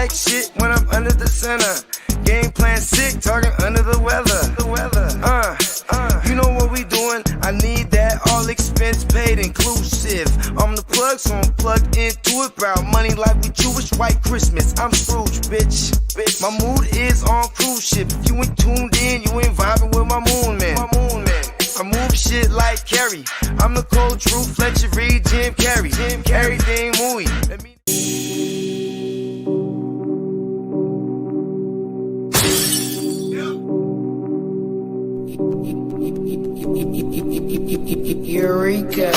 like shit when I'm under the center. Game plan sick, talking under the weather. You know what we doing? I need that all expense paid inclusive. I'm the plug, so I'm plugged into it. Brown money like we Jewish white Christmas. I'm Scrooge, bitch. My mood is on cruise ship. If you ain't tuned in, you ain't vibing with my moon man. I move shit like Kerry. I'm the cold true Fletcher Reed, Jim Carrey. Everything movie. Eureka.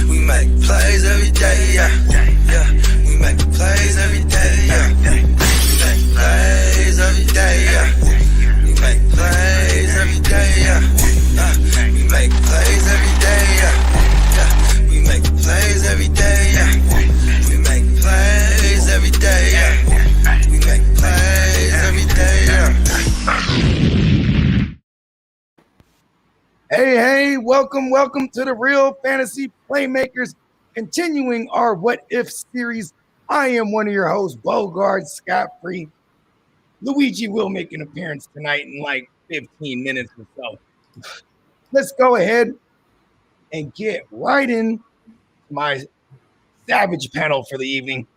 We make plays every day, yeah. We make plays every day, yeah. We make plays every day, yeah. We make plays every day, yeah. We make plays every day, yeah. We make plays every day, yeah. We make plays every day, yeah. We make plays every day, yeah. Hey, welcome to the Real Fantasy Playmakers, continuing our What If series. I am one of your hosts, Bogard, scot-free. Luigi will make an appearance tonight in like 15 minutes or so. Let's go ahead and get right in my savage panel for the evening.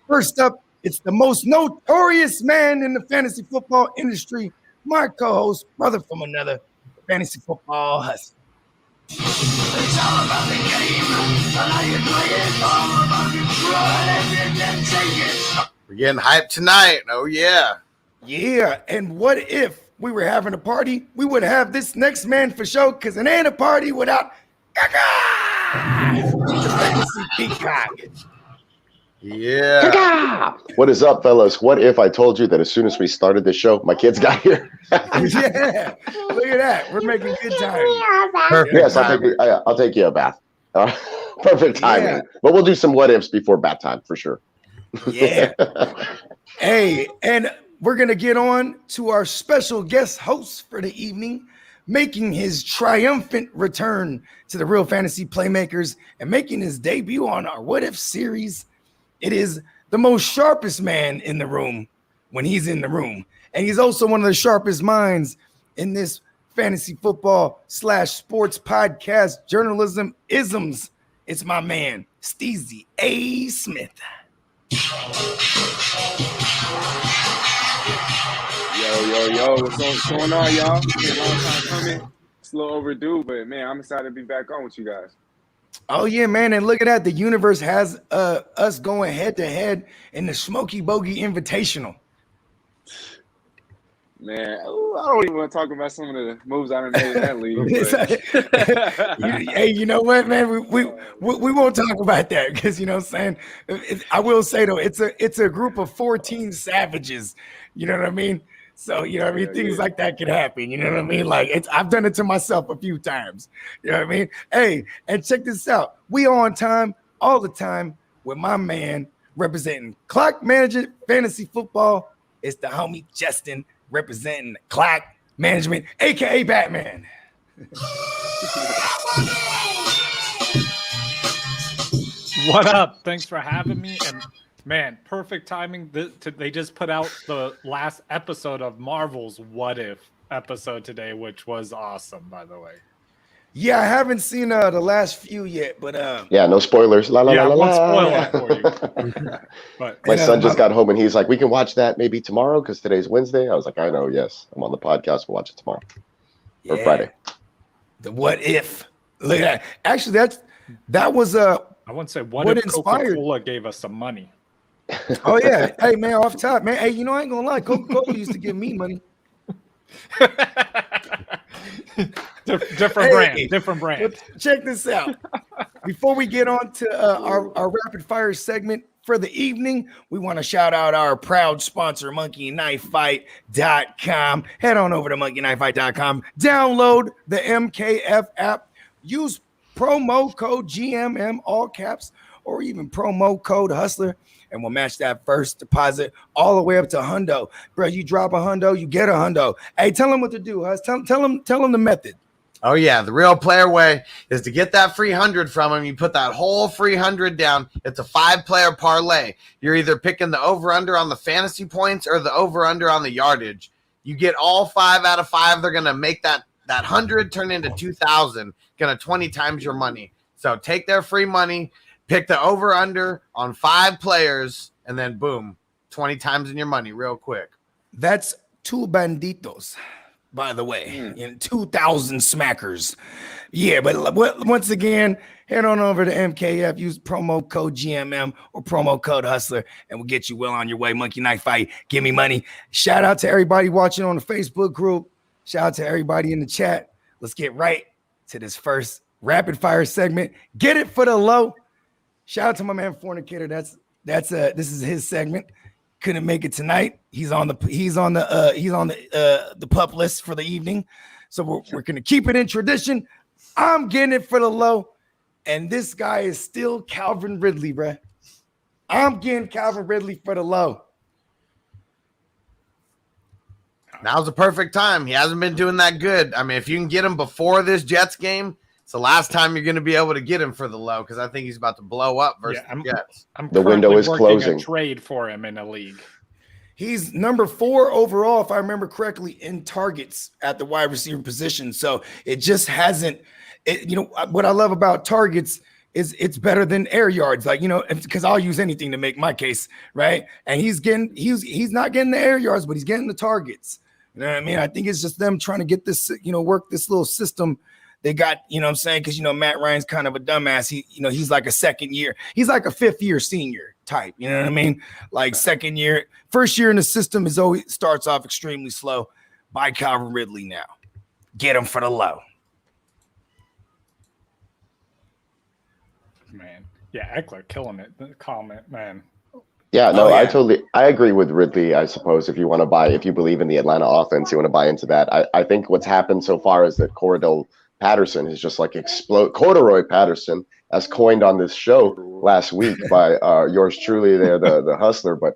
First up, it's the most notorious man in the fantasy football industry, my co-host, brother from another, fantasy football hustle. It's all about the game, and how you play it, all about control, and then take it. We're getting hyped tonight. Oh, yeah. Yeah, and what if we were having a party? We would have this next man for show, because it ain't a party without the fantasy Peacock. Yeah. What is up, fellas? What if I told you that as soon as we started this show, my kids got here? Yeah, look at that. We're making good time. Perfect. Yes, I'll take you a bath. Perfect timing. Yeah. But we'll do some what ifs before bath time for sure. Yeah. Hey, and we're going to get on to our special guest host for the evening, making his triumphant return to the Real Fantasy Playmakers and making his debut on our What If series. It is the most sharpest man in the room when he's in the room. And he's also one of the sharpest minds in this fantasy football / sports podcast journalism isms. It's my man, Steezy A. Smith. Yo, what's going on, y'all? It's been a long time coming. It's a little overdue, but man, I'm excited to be back on with you guys. Oh, yeah, man. And look at that. The universe has us going head to head in the Smoky Bogey Invitational. Man, I don't even want to talk about some of the moves I done made in that league. Hey, you know what, man? We won't talk about that because, you know what I'm saying? I will say, though, it's a group of 14 savages. You know what I mean? So, you know what I mean? Things like that can happen. You know what I mean? Like, I've done it to myself a few times. You know what I mean? Hey, and check this out. We on time all the time with my man representing Clock Management Fantasy Football. It's the homie Justin representing Clock Management, a.k.a. Batman. What up? Thanks for having me. And man, perfect timing. They just put out the last episode of Marvel's What If episode today, which was awesome, by the way. Yeah, I haven't seen the last few yet, but yeah, no spoilers. I won't spoil it for you. But my son just got home and he's like, "We can watch that maybe tomorrow because today's Wednesday." I was like, "I know, yes, I'm on the podcast. We'll watch it tomorrow or Friday." The What If. Look at that. Actually, that was I wouldn't say what if inspired Coca-Cola gave us some money. Oh yeah, hey man, off top, man. Hey, you know I ain't gonna lie, Coca-Cola used to give me money. Different brand. But check this out. Before we get on to our rapid fire segment for the evening, we want to shout out our proud sponsor, monkeyknifefight.com. Head on over to monkeyknifefight.com. Download the MKF app. Use promo code GMM, all caps, or even promo code Hustler, and we'll match that first deposit all the way up to $100. Bro, you drop $100, you get $100. Hey, tell them what to do, Hus. Tell them the method. Oh yeah, the real player way is to get that free 100 from him. You put that whole free 100 down. It's a 5-player parlay. You're either picking the over/under on the fantasy points or the over/under on the yardage. You get all 5 out of 5. They're gonna make that 100 turn into 2,000. Gonna 20 times your money. So take their free money, pick the over/under on 5 players, and then boom, 20 times in your money real quick. That's 2 banditos, by the way, 2,000 smackers. Yeah, but once again, head on over to MKF, use promo code GMM or promo code Hustler, and we'll get you well on your way. Monkey Knife Fight, give me money. Shout out to everybody watching on the Facebook group. Shout out to everybody in the chat. Let's get right to this first rapid fire segment. Get it for the low. Shout out to my man Fornicator. This is his segment. Couldn't make it tonight. He's on the pup list for the evening. So we're gonna keep it in tradition. I'm getting it for the low, and this guy is still Calvin Ridley, bruh. I'm getting Calvin Ridley for the low. Now's the perfect time. He hasn't been doing that good. I mean, if you can get him before this Jets game, it's the last time you're going to be able to get him for the low because I think he's about to blow up versus the Jets. The window is closing. A trade for him in a league. He's number 4 overall, if I remember correctly, in targets at the wide receiver position. So it just hasn't. What I love about targets is it's better than air yards. Like, because I'll use anything to make my case, right? And he's not getting the air yards, but he's getting the targets. You know what I mean? I think it's just them trying to get this, work this little system they got, what I'm saying? Because, Matt Ryan's kind of a dumbass. He's like a second year. He's like a 5th year senior type. You know what I mean? Like second year, first year in the system always starts off extremely slow. Buy Calvin Ridley now. Get him for the low. Man. Yeah, Eckler killing it. The comment, man. Yeah, no, I agree with Ridley, I suppose. If you believe in the Atlanta offense, you want to buy into that. I think what's happened so far is that Cordell Patterson is just like Corduroy Patterson, as coined on this show last week by yours truly there, the Hustler. But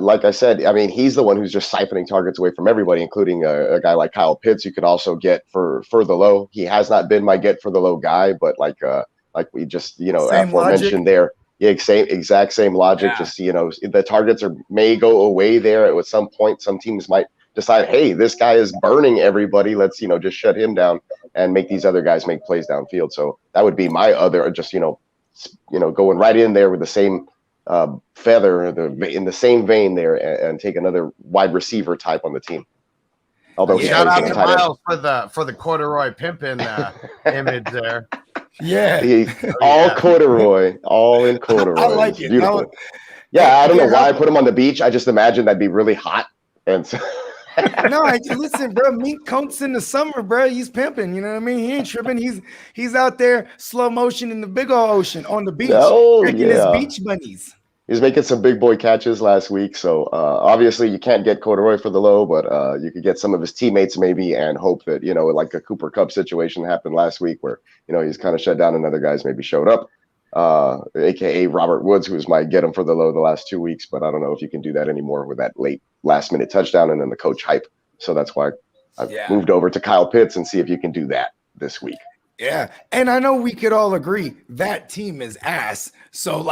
like I said, I mean, he's the one who's just siphoning targets away from everybody, including a guy like Kyle Pitts. You could also get for the low. He has not been my get for the low guy, but like we just, aforementioned there. Yeah, exact same logic. Yeah. Just, the targets may go away there at some point. Some teams might decide, hey, this guy is burning everybody. Let's, just shut him down and make these other guys make plays downfield. So that would be my other, just, going right in there with the same feather, in the same vein there, and take another wide receiver type on the team. Although shout out to Miles for the corduroy pimpin' image there. Yeah, all corduroy, all in corduroy. I like it. Beautiful. I don't know why I put him on the beach. I just imagine that'd be really hot. And so listen, bro. Mink coats in the summer, bro. He's pimping. You know what I mean? He ain't tripping. He's out there slow motion in the big old ocean on the beach, drinking his beach bunnies. He's making some big boy catches last week. So obviously you can't get Corduroy for the low, but you could get some of his teammates maybe and hope that, like a Cooper Kupp situation happened last week where, he's kind of shut down and other guys maybe showed up, AKA Robert Woods, who was my get him for the low the last 2 weeks. But I don't know if you can do that anymore with that late last minute touchdown and then the coach hype. So that's why I've moved over to Kyle Pitts and see if you can do that this week. Yeah. And I know we could all agree that team is ass. So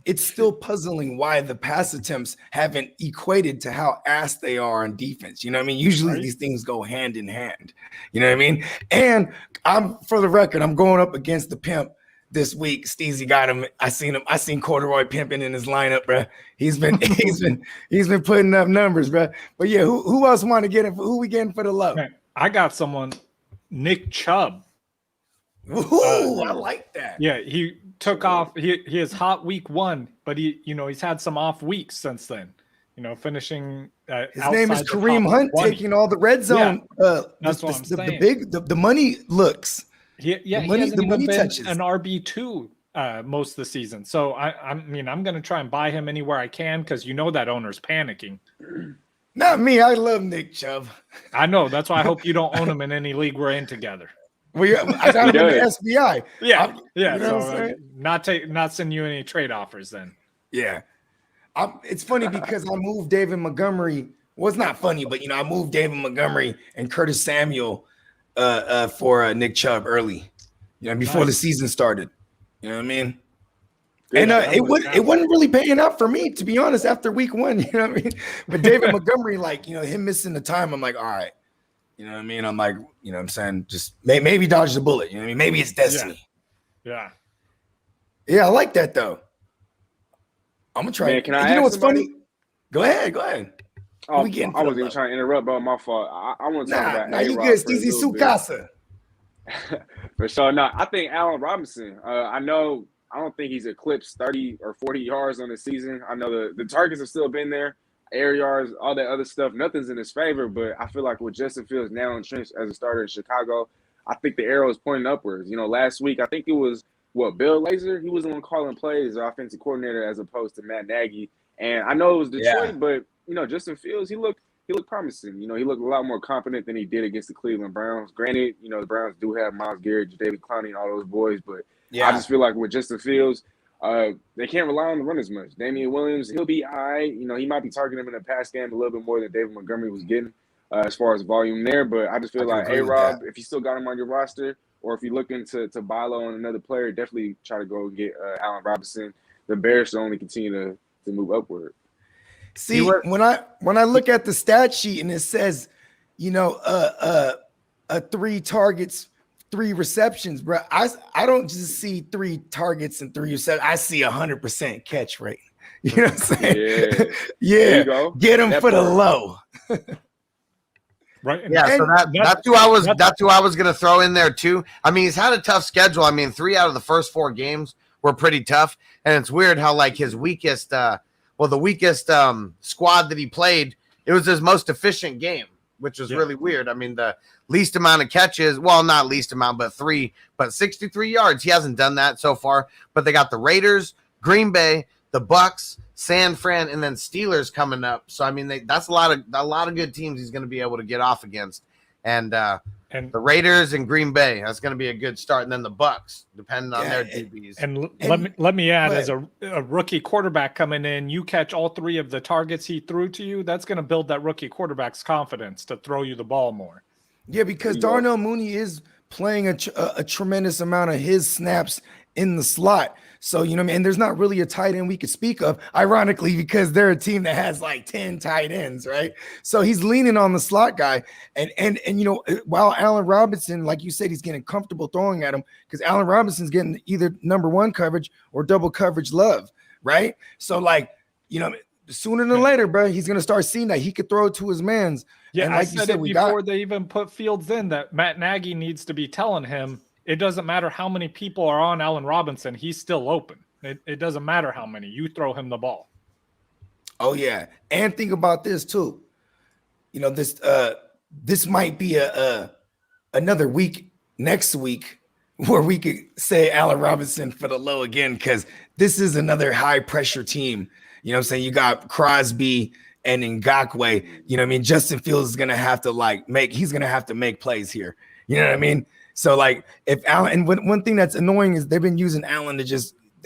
it's still puzzling why the pass attempts haven't equated to how ass they are on defense. You know what I mean? Usually these things go hand in hand. You know what I mean? And for the record, I'm going up against the pimp this week. Steezy got him. I seen Corduroy pimping in his lineup, bro. He's been putting up numbers, bro. But yeah, who else want to get him? Who we getting for the low? Man, I got someone, Nick Chubb. Ooh, I like that. Yeah, he took off. He is hot week 1, but he's had some off weeks since then. Finishing. His name is Kareem Hunt, taking all the red zone. That's what I'm saying. The money looks. He hasn't even been an RB2 most of the season. So I'm going to try and buy him anywhere I can because that owner's panicking. Not me. I love Nick Chubb. I know. That's why I hope you don't own him in any league we're in together. I got him in the SBI. Yeah. So not send you any trade offers then. Yeah. It's funny because I moved David Montgomery. Well, it's not funny, but I moved David Montgomery and Curtis Samuel for Nick Chubb early, before the season started. You know what I mean? And it wasn't really paying out for me, to be honest, after week 1. You know what I mean? But David Montgomery, him missing the time, I'm like, all right. You know what I mean? I'm like, what I'm saying, just maybe dodge the bullet. You know what I mean? Maybe it's destiny. Yeah. Yeah, I like that though. I'm gonna try. Man, can I you know ask what's somebody? funny? Go ahead. Oh, I wasn't even trying to interrupt, bro. My fault. I want to talk about you A-Rod good, for a Steezy little bit. Sukasa. For sure. No, I think Allen Robinson. I don't think he's eclipsed 30 or 40 yards on the season. I know the targets have still been there, air yards, all that other stuff. Nothing's in his favor, but I feel like with Justin Fields now entrenched as a starter in Chicago, I think the arrow is pointing upwards. Last week, I think it was, Bill Lazor? He was the one calling plays, the offensive coordinator, as opposed to Matt Nagy. And I know it was Detroit, but, Justin Fields, he looked promising. He looked a lot more confident than he did against the Cleveland Browns. Granted, the Browns do have Myles Garrett, David Clowney, and all those boys, but I just feel like with Justin Fields, they can't rely on the run as much. Damian Williams, he'll be all right. He might be targeting him in the pass game a little bit more than David Montgomery was getting as far as volume there. But I just feel like A-Rob, if you still got him on your roster, or if you're looking to buy low on another player, definitely try to go and get Allen Robinson. The Bears should only continue to move upward. See, when I look at the stat sheet and it says, 3 targets, 3 receptions, bro. I don't just see 3 targets and 3 receptions. I see 100% catch rate. You know what I'm saying? Yeah. Get him for the low. Right. Yeah, so that's who I was gonna throw in there too. I mean, he's had a tough schedule. I mean, 3 out of the first 4 games were pretty tough, and it's weird how his weakest, the weakest squad that he played, it was his most efficient game, which was really weird. I mean, the least amount of catches, well, not least amount, but 3, but 63 yards. He hasn't done that so far. But they got the Raiders, Green Bay, the Bucks, San Fran, and then Steelers coming up. So I mean, that's a lot of good teams he's going to be able to get off against, and the Raiders and Green Bay, that's going to be a good start, and then the Bucks, depending on their DBs. And let me add, as a rookie quarterback coming in, you catch all 3 of the targets he threw to you. That's going to build that rookie quarterback's confidence to throw you the ball more. Yeah, because Darnell Mooney is playing a tremendous amount of his snaps in the slot. So, and there's not really a tight end we could speak of, ironically, because they're a team that has 10 tight ends, right? So he's leaning on the slot guy. And while Allen Robinson, like you said, he's getting comfortable throwing at him because Allen Robinson's getting either number 1 coverage or double coverage love, right? So, sooner than later, bro, he's going to start seeing that he could throw it to his mans. Yeah, and like I said it before they even put Fields in, that Matt Nagy needs to be telling him, it doesn't matter how many people are on Allen Robinson. He's still open. It doesn't matter how many. You throw him the ball. Oh, yeah. And think about this, too. This might be another week next week where we could say Allen Robinson for the low again, because this is another high-pressure team. You know what I'm saying? You got Crosby and Ngakoue. Justin Fields is going to have to, he's going to have to make plays here. You know what I mean? So, if Allen, and one thing that's annoying is they've been using Allen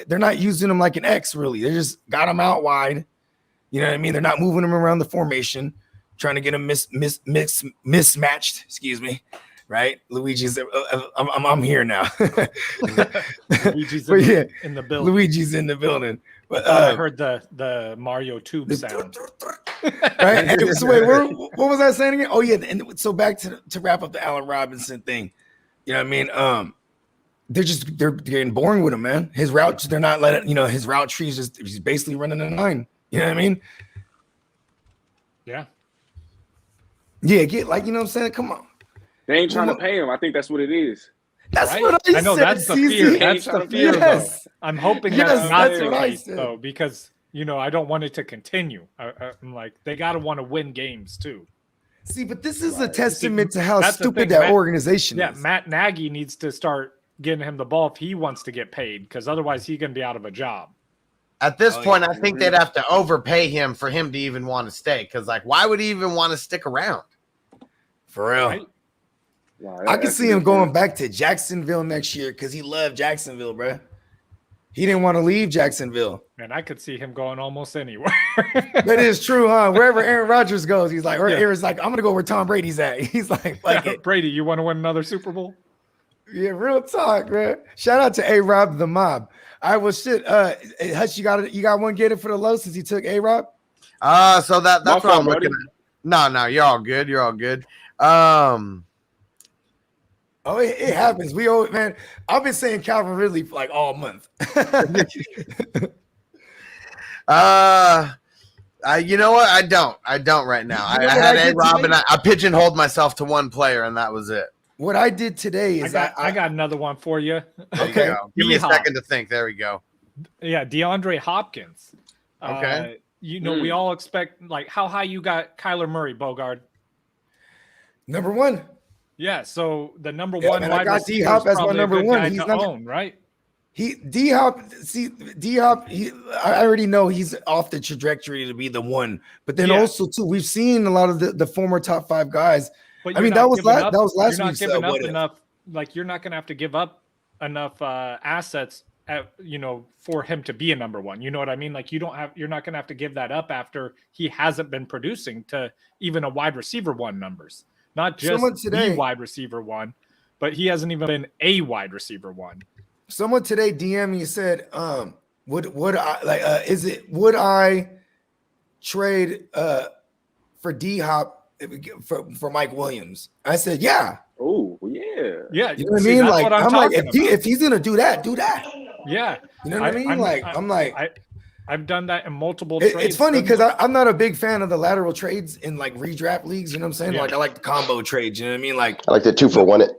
they're not using him like an X, really. They just got him out wide. You know what I mean? They're not moving him around the formation, trying to get him mismatched. Excuse me. Right? Luigi's, I'm here now. Luigi's in the building. Luigi's in the building. But I heard the Mario tube sound. Right? So wait, what was I saying again? Oh, yeah. And so back to wrap up the Allen Robinson thing. You know what I mean? They're getting boring with him, man. His routes, they're not letting, his route tree is he's basically running a 9. You know what I mean? Yeah. Yeah, you know what I'm saying? Come on. They ain't trying to pay him. I think that's what it is. That's right? What I know. said, That's the fear. That's the fear, yes. though. I'm hoping that's not the case, though, because, I don't want it to continue. I'm like, they got to want to win games, too. See, but this is a testament to how stupid that organization is. Yeah, Matt Nagy needs to start getting him the ball if he wants to get paid, because otherwise he's going to be out of a job. At this point, I think they'd have to overpay him for him to even want to stay, because, why would he even want to stick around? For real. Right? I can see him going back to Jacksonville next year because he loved Jacksonville, bro. He didn't want to leave Jacksonville. And I could see him going almost anywhere. That is true, huh? Wherever Aaron Rodgers goes, he's like, or Aaron's like, I'm gonna go where Tom Brady's at. He's like it. Brady, you want to win another Super Bowl? Yeah, real talk, man. Shout out to A-Rob the mob. I was shit. Hutch, you got one get it for the low since he took A-Rob? So that's what I'm looking at. No, you're all good. You're all good. Oh, it happens. Man. I've been saying Calvin Ridley for like all month. You know what? I don't right now. I had A-Rob and I pigeonholed myself to one player, and that was it. What I did today is I got another one for you. Okay. Give me a second to think. There we go. Yeah, DeAndre Hopkins. Okay. We all expect, like, how high you got Kyler Murray, Bogard? Number 1. Yeah, so the number one man, wide I got receiver D-Hop is as my probably number a good one. guy He's to not own, right? D-Hop, I already know he's off the trajectory to be the one. But then also, too, we've seen a lot of the former top 5 guys. But I mean, that was last week's. You're not giving up enough. Like, you're not going to have to give up enough assets, for him to be a number one. You know what I mean? Like, you're not going to have to give that up after he hasn't been producing to even a wide receiver one numbers. Not just the wide receiver one, but he hasn't even been a wide receiver one. Someone today DM me and said, would I trade for D-Hop for Mike Williams? I said, yeah. Oh, yeah. Yeah. You know what I mean? Like, I'm like, if he's gonna do that, do that. Yeah. You know what I mean? I've done that in multiple trades. It's funny because I'm not a big fan of the lateral trades in like redraft leagues. You know what I'm saying? Yeah. Like, I like the combo trades. You know what I mean? Like, I like the 2-for-1 it.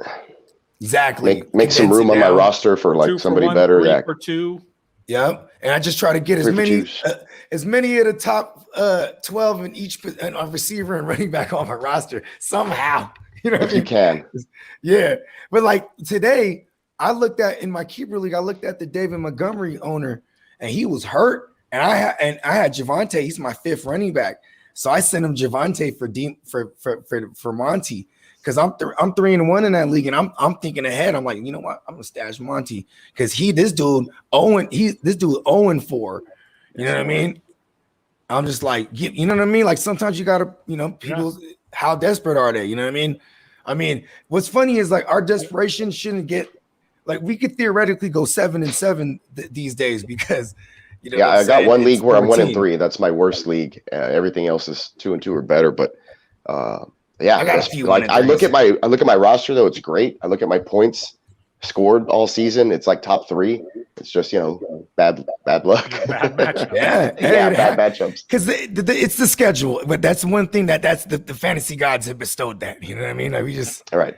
Exactly. Make some room on my roster for like somebody better. 3 for 2. Yep. And I just try to get as many of the top 12 in each receiver and running back on my roster somehow. You know what I mean? You can. Yeah. But like today, I looked at in my keeper league, I looked at the David Montgomery owner, and he was hurt. And I had Javonte. He's my 5th running back. So I sent him Javonte for Monty. Because I'm 3-1 in that league, and I'm thinking ahead. I'm like, you know what? I'm gonna stash Monty because this dude 0-4. You know what I mean? I'm just like, you know what I mean? Like sometimes you gotta, people, how desperate are they? You know what I mean? I mean, what's funny is like our desperation shouldn't get like we could theoretically go 7-7 these days because I got one league where I'm 1-3. That's my worst league. Everything else is 2-2 or better, but. Yeah, I look at my roster though. It's great. I look at my points scored all season. It's like top 3. It's just bad luck. Bad matchup. Bad matchups. Because it's the schedule, but that's one thing that's the fantasy gods have bestowed that. You know what I mean? Like we just all right.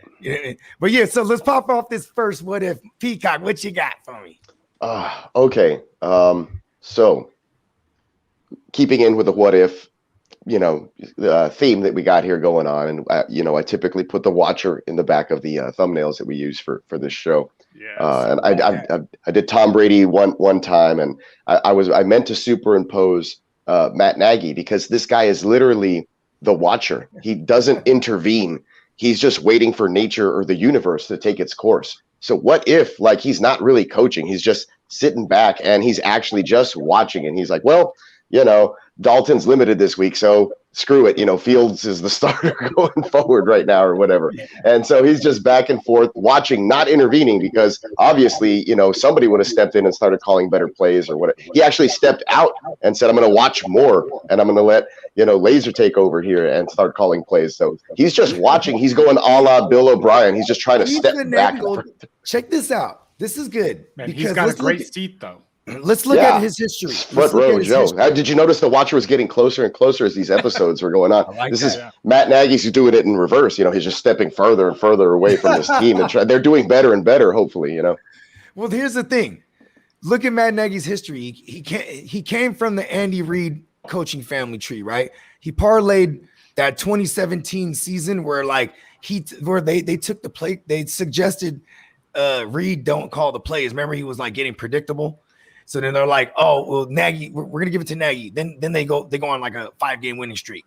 But yeah, so let's pop off this first. What if Peacock? What you got for me? Okay. So keeping in with the what if. The theme that we got here going on, and I typically put the watcher in the back of the thumbnails that we use for this show. Yeah. And I did Tom Brady one time, and I meant to superimpose Matt Nagy because this guy is literally the watcher. He doesn't intervene. He's just waiting for nature or the universe to take its course. So what if like he's not really coaching? He's just sitting back and he's actually just watching, and he's like, well, Dalton's limited this week, so screw it. Fields is the starter going forward right now or whatever. And so he's just back and forth watching, not intervening because obviously, somebody would have stepped in and started calling better plays or whatever. He actually stepped out and said, I'm going to watch more and I'm going to let, Laser take over here and start calling plays. So he's just watching. He's going a la Bill O'Brien. He's just trying to step back. Check this out. This is good. Man, he's got a great seat though. Let's look at his history. Front row, Joe. Did you notice the watcher was getting closer and closer as these episodes were going on? Matt Nagy's doing it in reverse. He's just stepping further and further away from this team. And they're doing better and better, hopefully, Well, here's the thing. Look at Matt Nagy's history. He came from the Andy Reid coaching family tree, right? He parlayed that 2017 season where they took the play. They suggested Reid don't call the plays. Remember, he was like getting predictable. So then they're like, oh, well, Nagy, we're gonna give it to Nagy. Then they go on like a 5-game winning streak,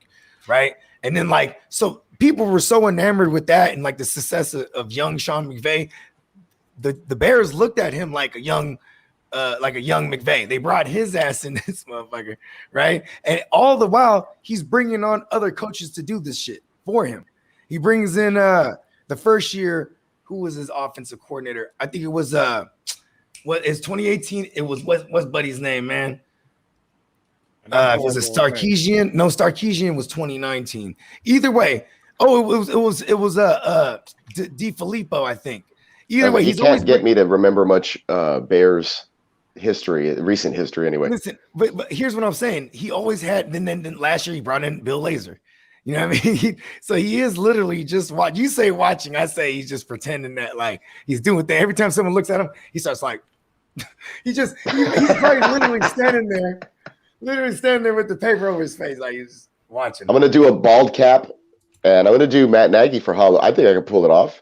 right? And then so people were so enamored with that and like the success of young Sean McVay. The Bears looked at him like a young like a young McVay. They brought his ass in this motherfucker, right? And all the while, he's bringing on other coaches to do this shit for him. He brings in the first year, who was his offensive coordinator? I think it was what is 2018? It was what's Buddy's name, man? Was it Sarkisian? No, Sarkisian was 2019. Either way, it was Di Filippo, I think. Either way, he can't get me to remember much Bears history, recent history anyway. Listen, but here's what I'm saying. He always had. Then last year he brought in Bill Lazor. You know what I mean? So he is literally just watch. You say watching, I say he's just pretending that like he's doing that. Every time someone looks at him, he starts like he's probably literally standing there with the paper over his face, like he's watching. I'm gonna do a bald cap, and I'm gonna do Matt Nagy for Hollow. I think I can pull it off.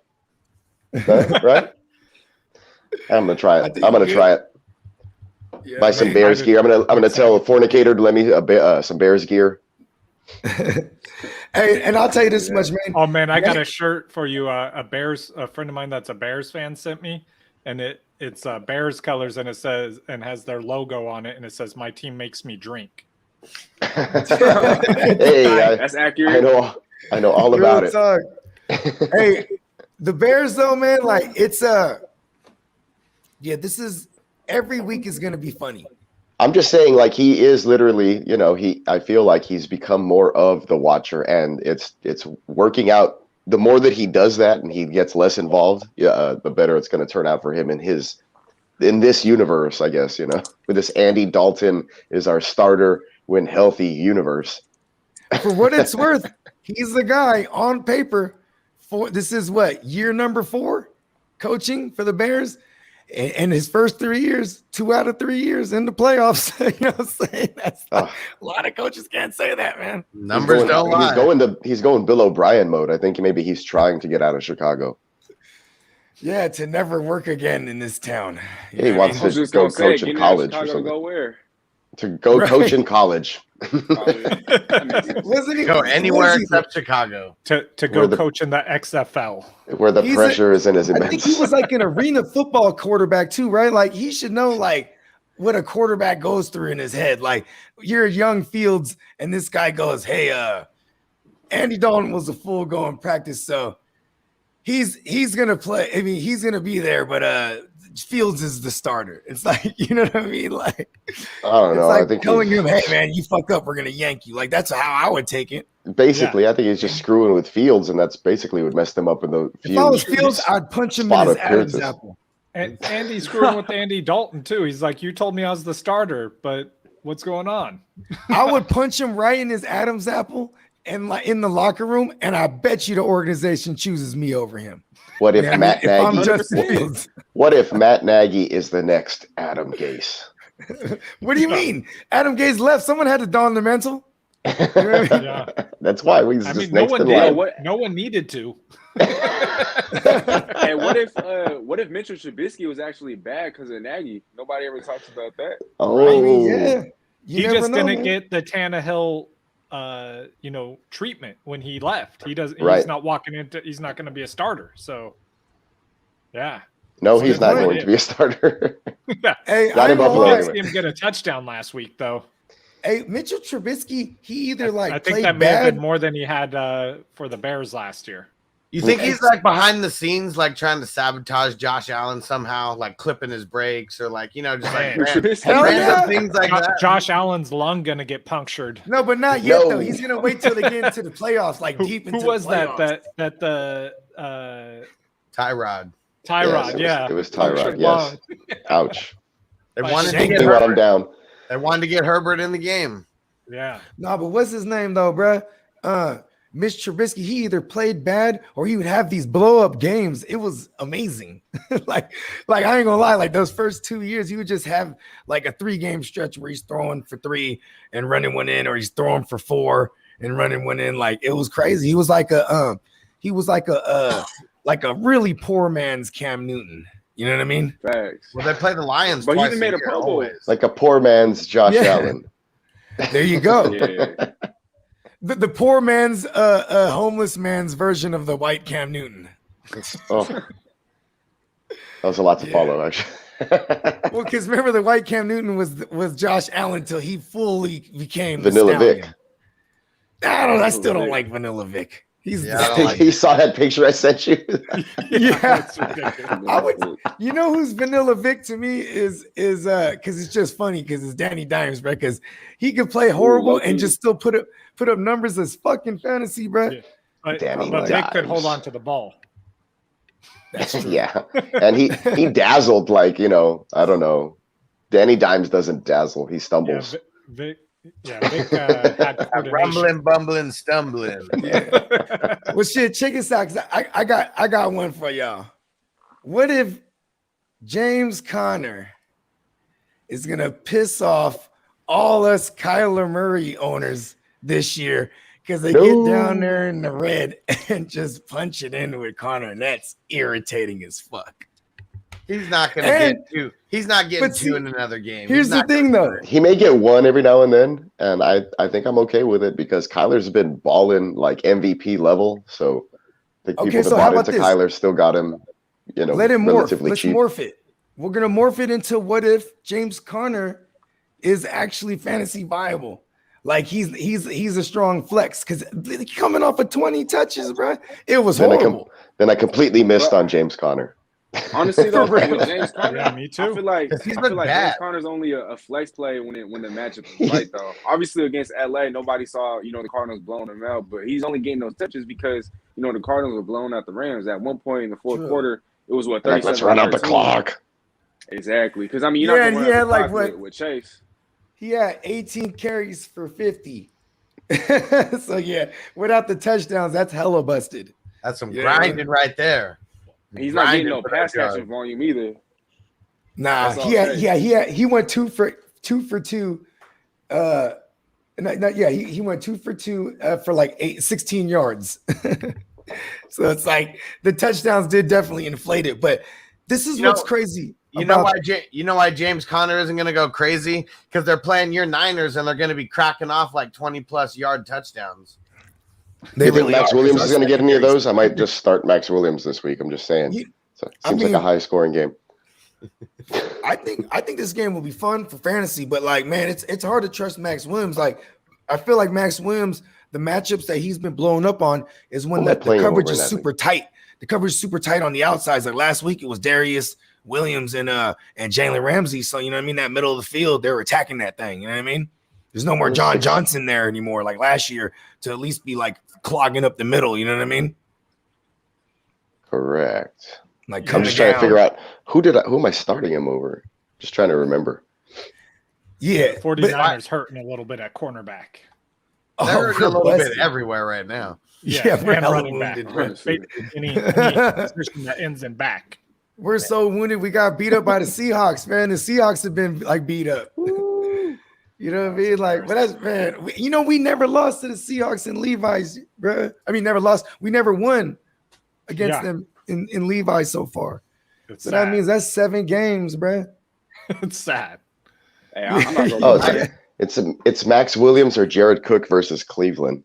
Right? I'm gonna try it. Try it. Yeah, buy some Bears gear. I'm gonna tell Fornicator to let me some Bears gear. Hey, and I'll tell you this much, man. Oh man, I got a shirt for you. A friend of mine that's a Bears fan sent me, and it's Bears colors, and it says and has their logo on it, and it says "My team makes me drink." Hey, that's accurate. I know all about it. Hey, the Bears though, man, like it's this is every week is gonna be funny. I'm just saying, like, he is literally, I feel like he's become more of the watcher, and it's working out. The more that he does that and he gets less involved, the better it's going to turn out for him in this universe, I guess, with this Andy Dalton is our starter when healthy universe. For what it's worth, he's the guy on paper this is year number 4 coaching for the Bears. And his first 3 years, 2 out of 3 years in the playoffs. You know what I'm saying? That's a lot of coaches can't say that, man. Numbers don't lie. He's going Bill O'Brien mode. I think maybe he's trying to get out of Chicago. Yeah, to never work again in this town. He wants to go coach in college or something. Go where? To go coach in college. Wasn't he go anywhere except Chicago to go coach in the XFL, where the pressure isn't as immense. I think he was like an arena football quarterback too, right? Like he should know like what a quarterback goes through in his head. Like you're young Fields, and this guy goes, "Hey, Andy Dalton was a full going practice, so he's gonna play. I mean, he's gonna be there, but Fields is the starter." It's like, you know what I mean? Like, I don't know. Like I think telling him, "Hey, man, you fuck up, we're gonna yank you." Like that's how I would take it. Basically, I think he's just screwing with Fields, and that's basically what messed him up in the few. If I was Fields, I'd punch him in his Adam's apple. And Andy's screwing with Andy Dalton too. He's like, "You told me I was the starter, but what's going on?" I would punch him right in his Adam's apple and like in the locker room, and I bet you the organization chooses me over him. What if Matt Nagy? What if Matt Nagy is the next Adam Gase? What do you mean? Adam Gase left. Someone had to don the mantle. You know what I mean? Yeah. That's why we just next in line. No one needed to. Hey, what if Mitchell Trubisky was actually bad because of Nagy? Nobody ever talks about that. Oh, I mean, yeah. He just didn't get the Tannehill treatment when he left. He's not walking into, he's not going to be a starter. So yeah. No, he's not going to be a starter. Hey, not in Buffalo I anyway. see him get a touchdown last week though. Hey, Mitchell Trubisky, he either I think played that may have bad. been more than he had for the Bears last year. You think he's like behind the scenes, like trying to sabotage Josh Allen somehow, like clipping his brakes or like, just like random things like that? Josh Allen's lung gonna get punctured. No, but not yet though. He's gonna wait till they get into the playoffs, like deep into who was the playoffs. Tyrod. Tyrod, It was Tyrod. Yes. Ouch. They wanted to He get brought him down. They wanted to get Herbert in the game. Yeah. No, but what's his name though, bruh? Mitch Trubisky, he either played bad or he would have these blow up games. It was amazing. like I ain't gonna lie, like those first 2 years, he would just have like a 3-game stretch where he's throwing for 3 and running one in, or he's throwing for 4 and running one in. Like it was crazy. He was like a really poor man's Cam Newton. You know what I mean? Facts. Well, they play the Lions, but he twice even made a Pro Bowl. Like a poor man's Josh Allen. There you go. Yeah. The poor man's homeless man's version of the white Cam Newton. Oh, that was a lot to follow, actually. Well, because remember the white Cam Newton was Josh Allen until he fully became Vanilla Vic. I don't. I still don't like Vanilla Vic. He's He saw that picture I sent you. yeah. I would. You know who's Vanilla Vic to me is because it's just funny because it's Danny Dimes, bro. Because he could play horrible and just still put up numbers as fucking fantasy, bro. Yeah. But Danny Vic could Dimes. hold on to the ball. That's true. Yeah, and he dazzled like I don't know. Danny Dimes doesn't dazzle; he stumbles. Vic had coordination. Rumbling, bumbling, stumbling. Yeah. Well, shit, check this out. 'Cause I got one for y'all. What if James Conner is gonna piss off all us Kyler Murray owners this year because they get down there in the red and just punch it in with Conner, and that's irritating as fuck. He's not going to get two. He's not getting two in another game. Here's the thing, though. He may get one every now and then, and I think I'm okay with it because Kyler's been balling like MVP level. So the people that bought into Kyler still got him, let him morph. relatively Let's cheap. morph it. We're gonna morph it into what if James Conner is actually fantasy viable? Like he's a strong flex because coming off of 20 touches, bro, it was horrible. Then I completely missed on James Conner. Honestly, though, with James Conner, Yeah, me too. I feel like James Conner's only a flex play when the matchup is right, though. Obviously, against LA, nobody saw the Cardinals blowing him out, but he's only getting those touches because the Cardinals were blowing out the Rams. At one point in the fourth quarter, it was 37. Let's run out the clock. Exactly, because you're not going to run out the clock with Chase. He had 18 carries for 50. So yeah, without the touchdowns, that's hella busted. That's some grinding right there. He's not getting no pass catching volume either. Nah, he went 2 for 2. He went 2 for 2 for like 16 yards. So it's like the touchdowns did definitely inflate it, but this is what's crazy. You know why James Conner isn't going to go crazy? Because they're playing your Niners and they're going to be cracking off like 20+ yard touchdowns. You think Max Williams is going to get any of those? I might just start Max Williams this week. I'm just saying. Seems like a high scoring game. I think this game will be fun for fantasy, but like, man, it's hard to trust Max Williams. Like, I feel like Max Williams, the matchups that he's been blowing up on is when the coverage is super tight. The coverage is super tight on the outsides. Like last week, it was Darius Williams and Jalen Ramsey. So that middle of the field, they're attacking that thing. You know what I mean? There's no more John Johnson there anymore, like last year, to at least be like clogging up the middle. You know what I mean? Correct. Like I'm just trying to figure out who am I starting him over? Just trying to remember. Yeah, 49ers hurting a little bit at cornerback. They're hurting a little bit everywhere right now. Yeah, we're running wounded. back. Any position that ends in back. We're so wounded. We got beat up by the Seahawks, man. The Seahawks have been like beat up. You know what I mean? Like, but that's man. We never lost to the Seahawks in Levi's, bro. I mean, never lost. We never won against them in Levi's so far. It's so sad. that means that's 7 games, bro. It's sad. Hey, I'm not gonna It's Max Williams or Jared Cook versus Cleveland.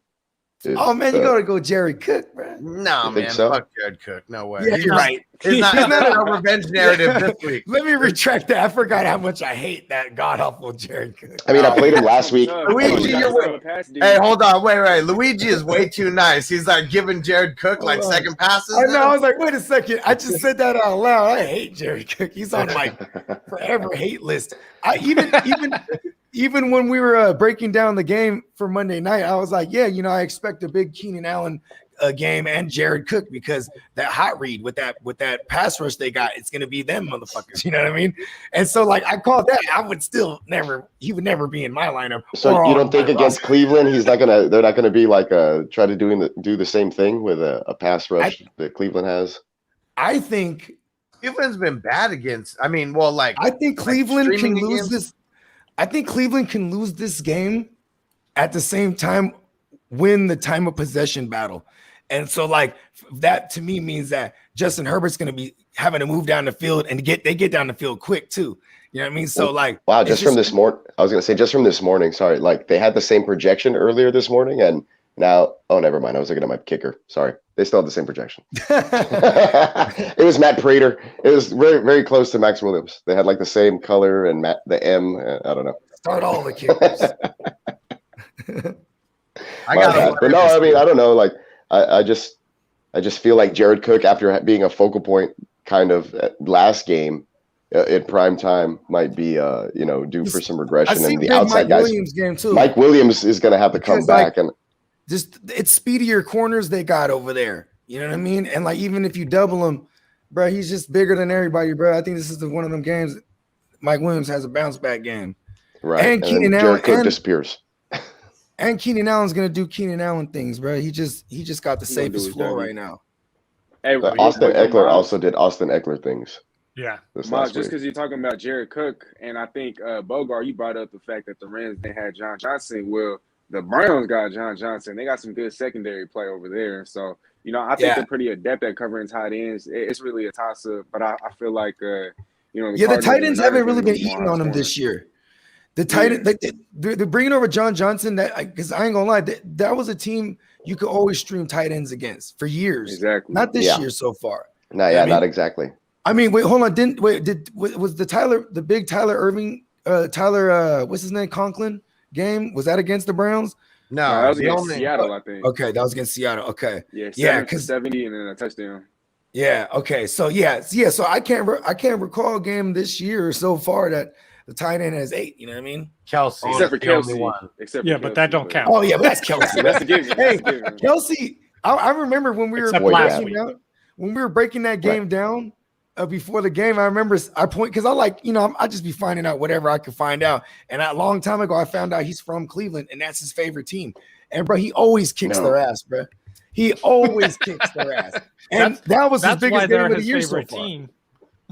Oh man, you gotta go Jared Cook, bro. No, man, fuck Jared Cook. No way. Yeah, you're right. It's not a revenge narrative this week. Let me retract that. I forgot how much I hate that god awful Jared Cook. I mean, I played him last week. Luigi, hey, hold on, wait. Luigi is way too nice. He's like giving Jared Cook like second passes. I know. I was like, wait a second. I just said that out loud. I hate Jared Cook. He's on my forever hate list. Even when we were breaking down the game for Monday night, I was like, yeah, I expect a big Keenan Allen game and Jared Cook because that hot read with that pass rush they got, it's gonna be them motherfuckers. You know what I mean? And so like I called that. He would never be in my lineup. So you don't think against Cleveland, they're not gonna be like try to do the same thing with a pass rush that Cleveland has? I think Cleveland's been bad against. I think Cleveland can lose this. I think Cleveland can lose this game at the same time win the time of possession battle. And so like that to me means that Justin Herbert's going to be having to move down the field and they get down the field quick too. You know what I mean? So like, wow, just from this morning, sorry, like they had the same projection earlier this morning and Now, oh, never mind. I was looking at my kicker. Sorry. They still have the same projection. It was Matt Prater. It was very, very close to Max Williams. They had like the same color and the M. I don't know. Start all the kickers. But no, I mean, I don't know. Like, I just feel like Jared Cook, after being a focal point kind of last game in prime time, might be, due for some regression. And the outside guys, Williams game too. Mike Williams is going to have to come back. And just it's speedier corners they got over there. You know what I mean? And like, even if you double him, bro, he's just bigger than everybody, bro. I think this is one of them games. Mike Williams has a bounce back game. Right. And Keenan Allen Jared Cook disappears. And Keenan Allen's gonna do Keenan Allen things, bro. He just got the safest floor right now. Hey, Austin Eckler also did Austin Eckler things. Yeah. Miles, just because you're talking about Jared Cook, and I think Bogard, you brought up the fact that the Rams didn't have John Johnson. Well, the Browns got John Johnson. They got some good secondary play over there. So, I think they're pretty adept at covering tight ends. It's really a toss-up, but I feel like, the tight ends haven't really been eating on them this year. The tight end, they're bringing over John Johnson. Because I ain't gonna lie, that was a team you could always stream tight ends against for years. Exactly. Not this year so far. No, yeah, not exactly. I mean, wait, hold on. Was the big Tyler Irving, what's his name, Conklin game? Was that against the Browns? No, that was against Seattle, I think. Okay, that was against Seattle. Okay. Yeah, because 70 and then a touchdown. Yeah. Okay. So So I can't recall a game this year so far that the tight end has 8. You know what I mean? Kelsey, except for Kelsey. But that don't count. Oh yeah, but that's Kelsey. That's a given. Hey, Kelsey. I remember when we were breaking that game down. Before the game, I remember because I just be finding out whatever I could find out. And a long time ago, I found out he's from Cleveland and that's his favorite team. And bro, he always kicks their ass, bro. He always kicks their ass. And that was his biggest game of the year so far. Team.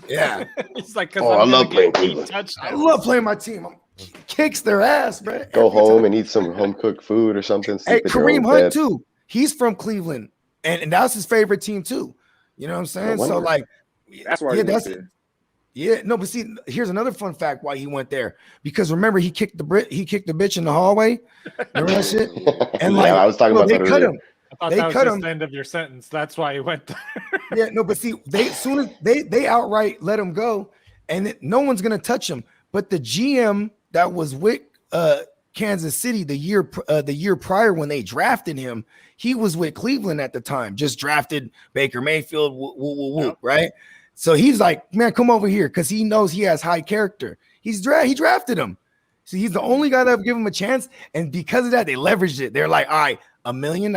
Yeah. He's like, I love playing Cleveland. I love playing my team. Kicks their ass, bro. Go home and eat some home cooked food or something. Hey, Kareem Hunt too. He's from Cleveland, and that's his favorite team too. You know what I'm saying? So like. That's why But see, here's another fun fact why he went there. Because remember, he kicked the bitch in the hallway. Remember that shit? And I was talking about they that cut earlier. him. I thought that was just the end of your sentence. That's why he went there. Yeah, no, but see, as soon as they outright let him go, and no one's gonna touch him. But the GM that was with Kansas City the year prior when they drafted him, he was with Cleveland at the time. Just drafted Baker Mayfield, right? So he's like, man, come over here because he knows he has high character. He drafted him. So he's the only guy that would give him a chance. And because of that, they leveraged it. They're like, all right, $1 million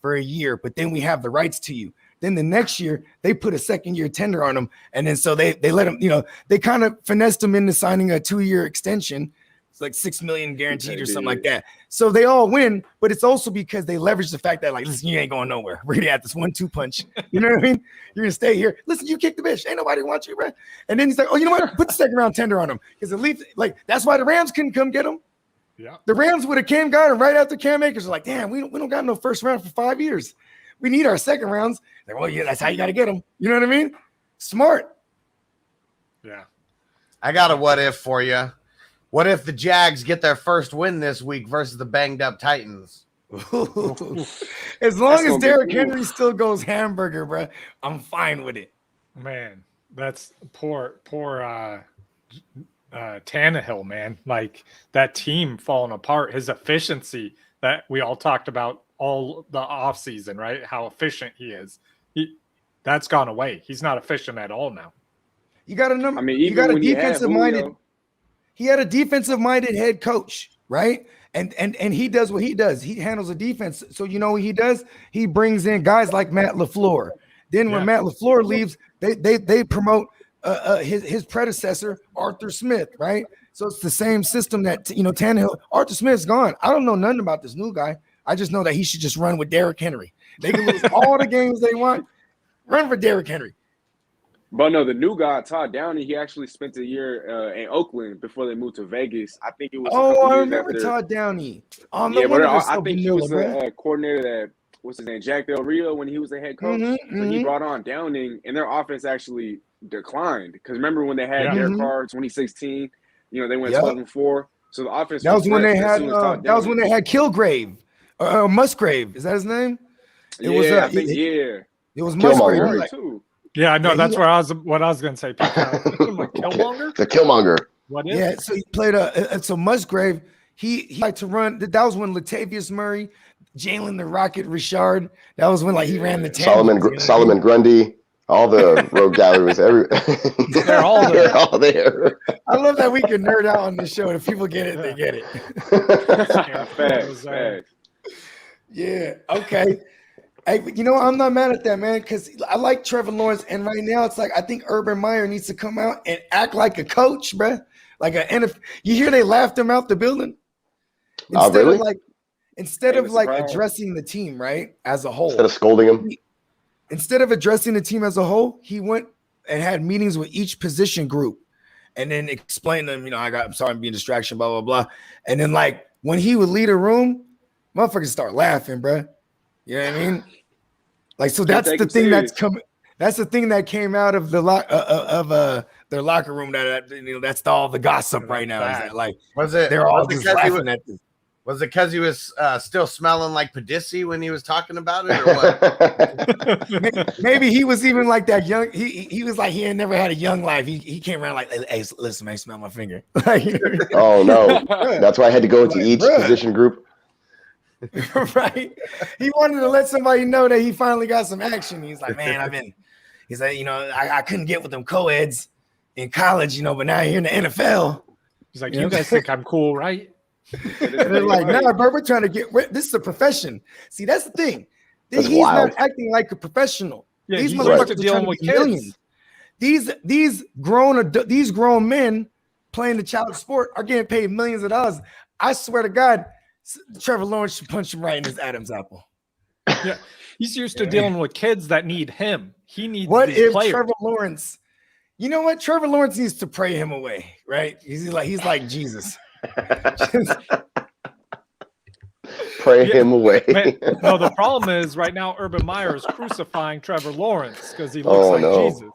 for a year, but then we have the rights to you. Then the next year, they put a 2nd-year tender on him. And then so they let him, they kind of finessed him into signing a 2-year extension. It's like $6 million guaranteed or something like that. So they all win, but it's also because they leverage the fact that, like, listen, you ain't going nowhere. We're gonna have this 1-2 punch. You know what I mean? You're gonna stay here. Listen, you kick the bitch. Ain't nobody wants you, bro. And then he's like, oh, you know what? Put the 2nd-round tender on him. Because at least, like, that's why the Rams couldn't come get him. Yeah. The Rams would have came got him right after Cam Akers are like, damn, we don't got no 1st round for 5 years. We need our 2nd rounds. Like, well, yeah, that's how you got to get them. You know what I mean? Smart. Yeah. I got a what if for you. What if the Jags get their first win this week versus the banged up Titans? As long as Derrick Henry still goes hamburger, bro, I'm fine with it. Man, that's poor Tannehill, man. Like that team falling apart. His efficiency that we all talked about all the offseason, right? How efficient he is. That's gone away. He's not efficient at all now. You got a number. I mean, you got a defensive minded. He had a defensive minded head coach, right? And he does what he does. He handles the defense. So you know what he does? He brings in guys like Matt LaFleur. Then when Matt LaFleur leaves, they promote his predecessor, Arthur Smith, right? So it's the same system that Tannehill. Arthur Smith's gone. I don't know nothing about this new guy. I just know that he should just run with Derrick Henry. They can lose all the games they want. Run for Derrick Henry. But no, the new guy, Todd Downey, he actually spent a year in Oakland before they moved to Vegas. I think it was. I remember Todd Downey. I think he was the coordinator that what's his name, Jack Del Rio, when he was the head coach. So he brought on Downing, and their offense actually declined. Because remember when they had Derek Carr 2016, they went 12-4. So the offense. That was when they had. That was when they had Kilgrave. Musgrave. Is that his name? It was. I think yeah. It was Killmonger. Musgrave. Like, too. Yeah, I know. Yeah, That's what I was going to say. Peacock. Like Killmonger? The Killmonger. What is? yeah, so he played so Musgrave. He liked to run. That was when Latavius Murray, Jalen the Rocket Richard. That was when he ran the Solomon Grundy. All the rogue galleries, They're all there. I love that we can nerd out on the show. If people get it, they get it. Facts. Yeah. Okay. Hey, I'm not mad at that, man, because I like Trevor Lawrence, and right now it's like I think Urban Meyer needs to come out and act like a coach, bruh. Like you hear they laughed him out the building instead of addressing the team right as a whole. Instead of scolding him. Instead of addressing the team as a whole, he went and had meetings with each position group and then explained to them, I'm sorry, I'm being distraction, blah, blah, blah. And then when he would lead a room, motherfuckers start laughing, bro. You know what I mean? So that's the thing that's coming. That's the thing that came out of the their locker room. That's all the gossip right now. Is that was it? They're all just laughing at this. Was it because he was still smelling like Padissi when he was talking about it, or what? Maybe he was even like that young. He was like he had never had a young life. He came around like, hey, listen, man, smell my finger. Oh no, that's why I had to go into each position group. Right. He wanted to let somebody know that he finally got some action. He's like, man, he's like, I couldn't get with them co-eds in college, but now here in the NFL. He's like, you guys think I'm cool, right? And they're like, nah, bro, we're trying to this is a profession. See, that's the thing. He's wild. not acting like a professional. Yeah, these he's motherfuckers are dealing trying to with be kids. millions. These grown men playing the child sport are getting paid millions of dollars. I swear to God, Trevor Lawrence should punch him right in his Adam's apple. Yeah, he's used to dealing with kids that need him. He needs what these if players. Trevor Lawrence? You know what? Trevor Lawrence needs to pray him away, right? He's like Jesus. Pray him away. No, the problem is right now Urban Meyer is crucifying Trevor Lawrence because he looks like Jesus.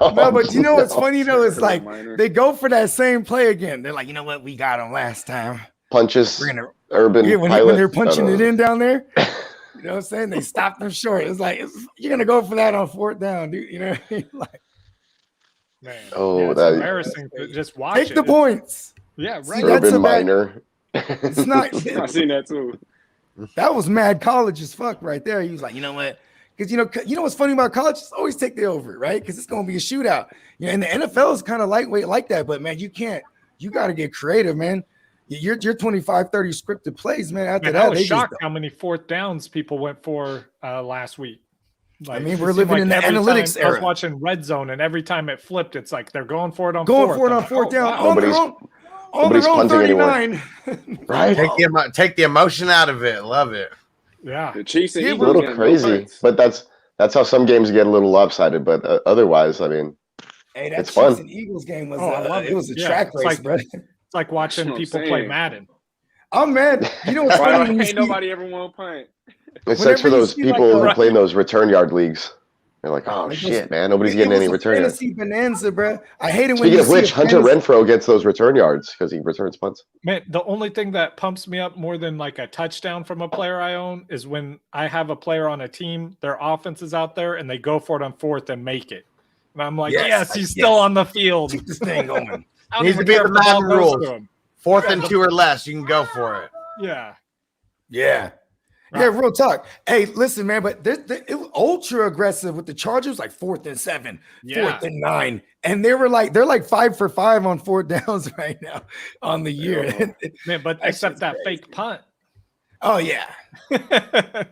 No, but you know what's funny though? It's like they go for that same play again. They're like, you know what? We got him last time. Punches Urban. Yeah, when they're punching it in down there. You know what I'm saying? They stopped them short. It's like you're gonna go for that on fourth down, dude. You know what I mean? Like, man, it's embarrassing to just watch take the points. Yeah, right. See, Urban Meyer. It's not. I've seen that too. That was mad college as fuck right there. He was like, you know what? Because you know what's funny about college? Just always take the over, right? Because it's gonna be a shootout. And the NFL is kind of lightweight like that, but man, you can't. You got to get creative, man. You're 25, 30 scripted plays, man. After that, I was shocked how many fourth downs people went for last week. We're living in the analytics era. I was watching Red Zone, and every time it flipped, it's like they're going for it on fourth down. Wow. Nobody's punting anymore. Right? Take the emotion out of it. Love it. Yeah. The Chiefs and It's a little crazy, but that's how some games get a little lopsided. But otherwise, I mean, hey, that it's Chiefs fun. and Eagles game was it was a track race, bro. It's like watching people play Madden. Oh man, you know what's funny? Ain't nobody ever won a punt. It sucks for those people who play in those return yard leagues. They're like, oh shit, man, nobody's getting any return yards. Fantasy bonanza, bro. I hate it when Speaking of which, Hunter Renfrow gets those return yards because he returns punts. Man, the only thing that pumps me up more than like a touchdown from a player I own is when I have a player on a team, their offense is out there, and they go for it on fourth and make it. And I'm like, yes, he's still on the field. Keep this thing going. Needs to be the Madden rules. 4th and 2 or less, you can go for it. Yeah. Yeah. Yeah, real talk. Hey, listen, man, but it was ultra aggressive with the Chargers, like 4th and 7, 4th and 9. And they're like 5 for 5 on 4th downs right now on the year. Man, but except that fake punt. Oh, yeah.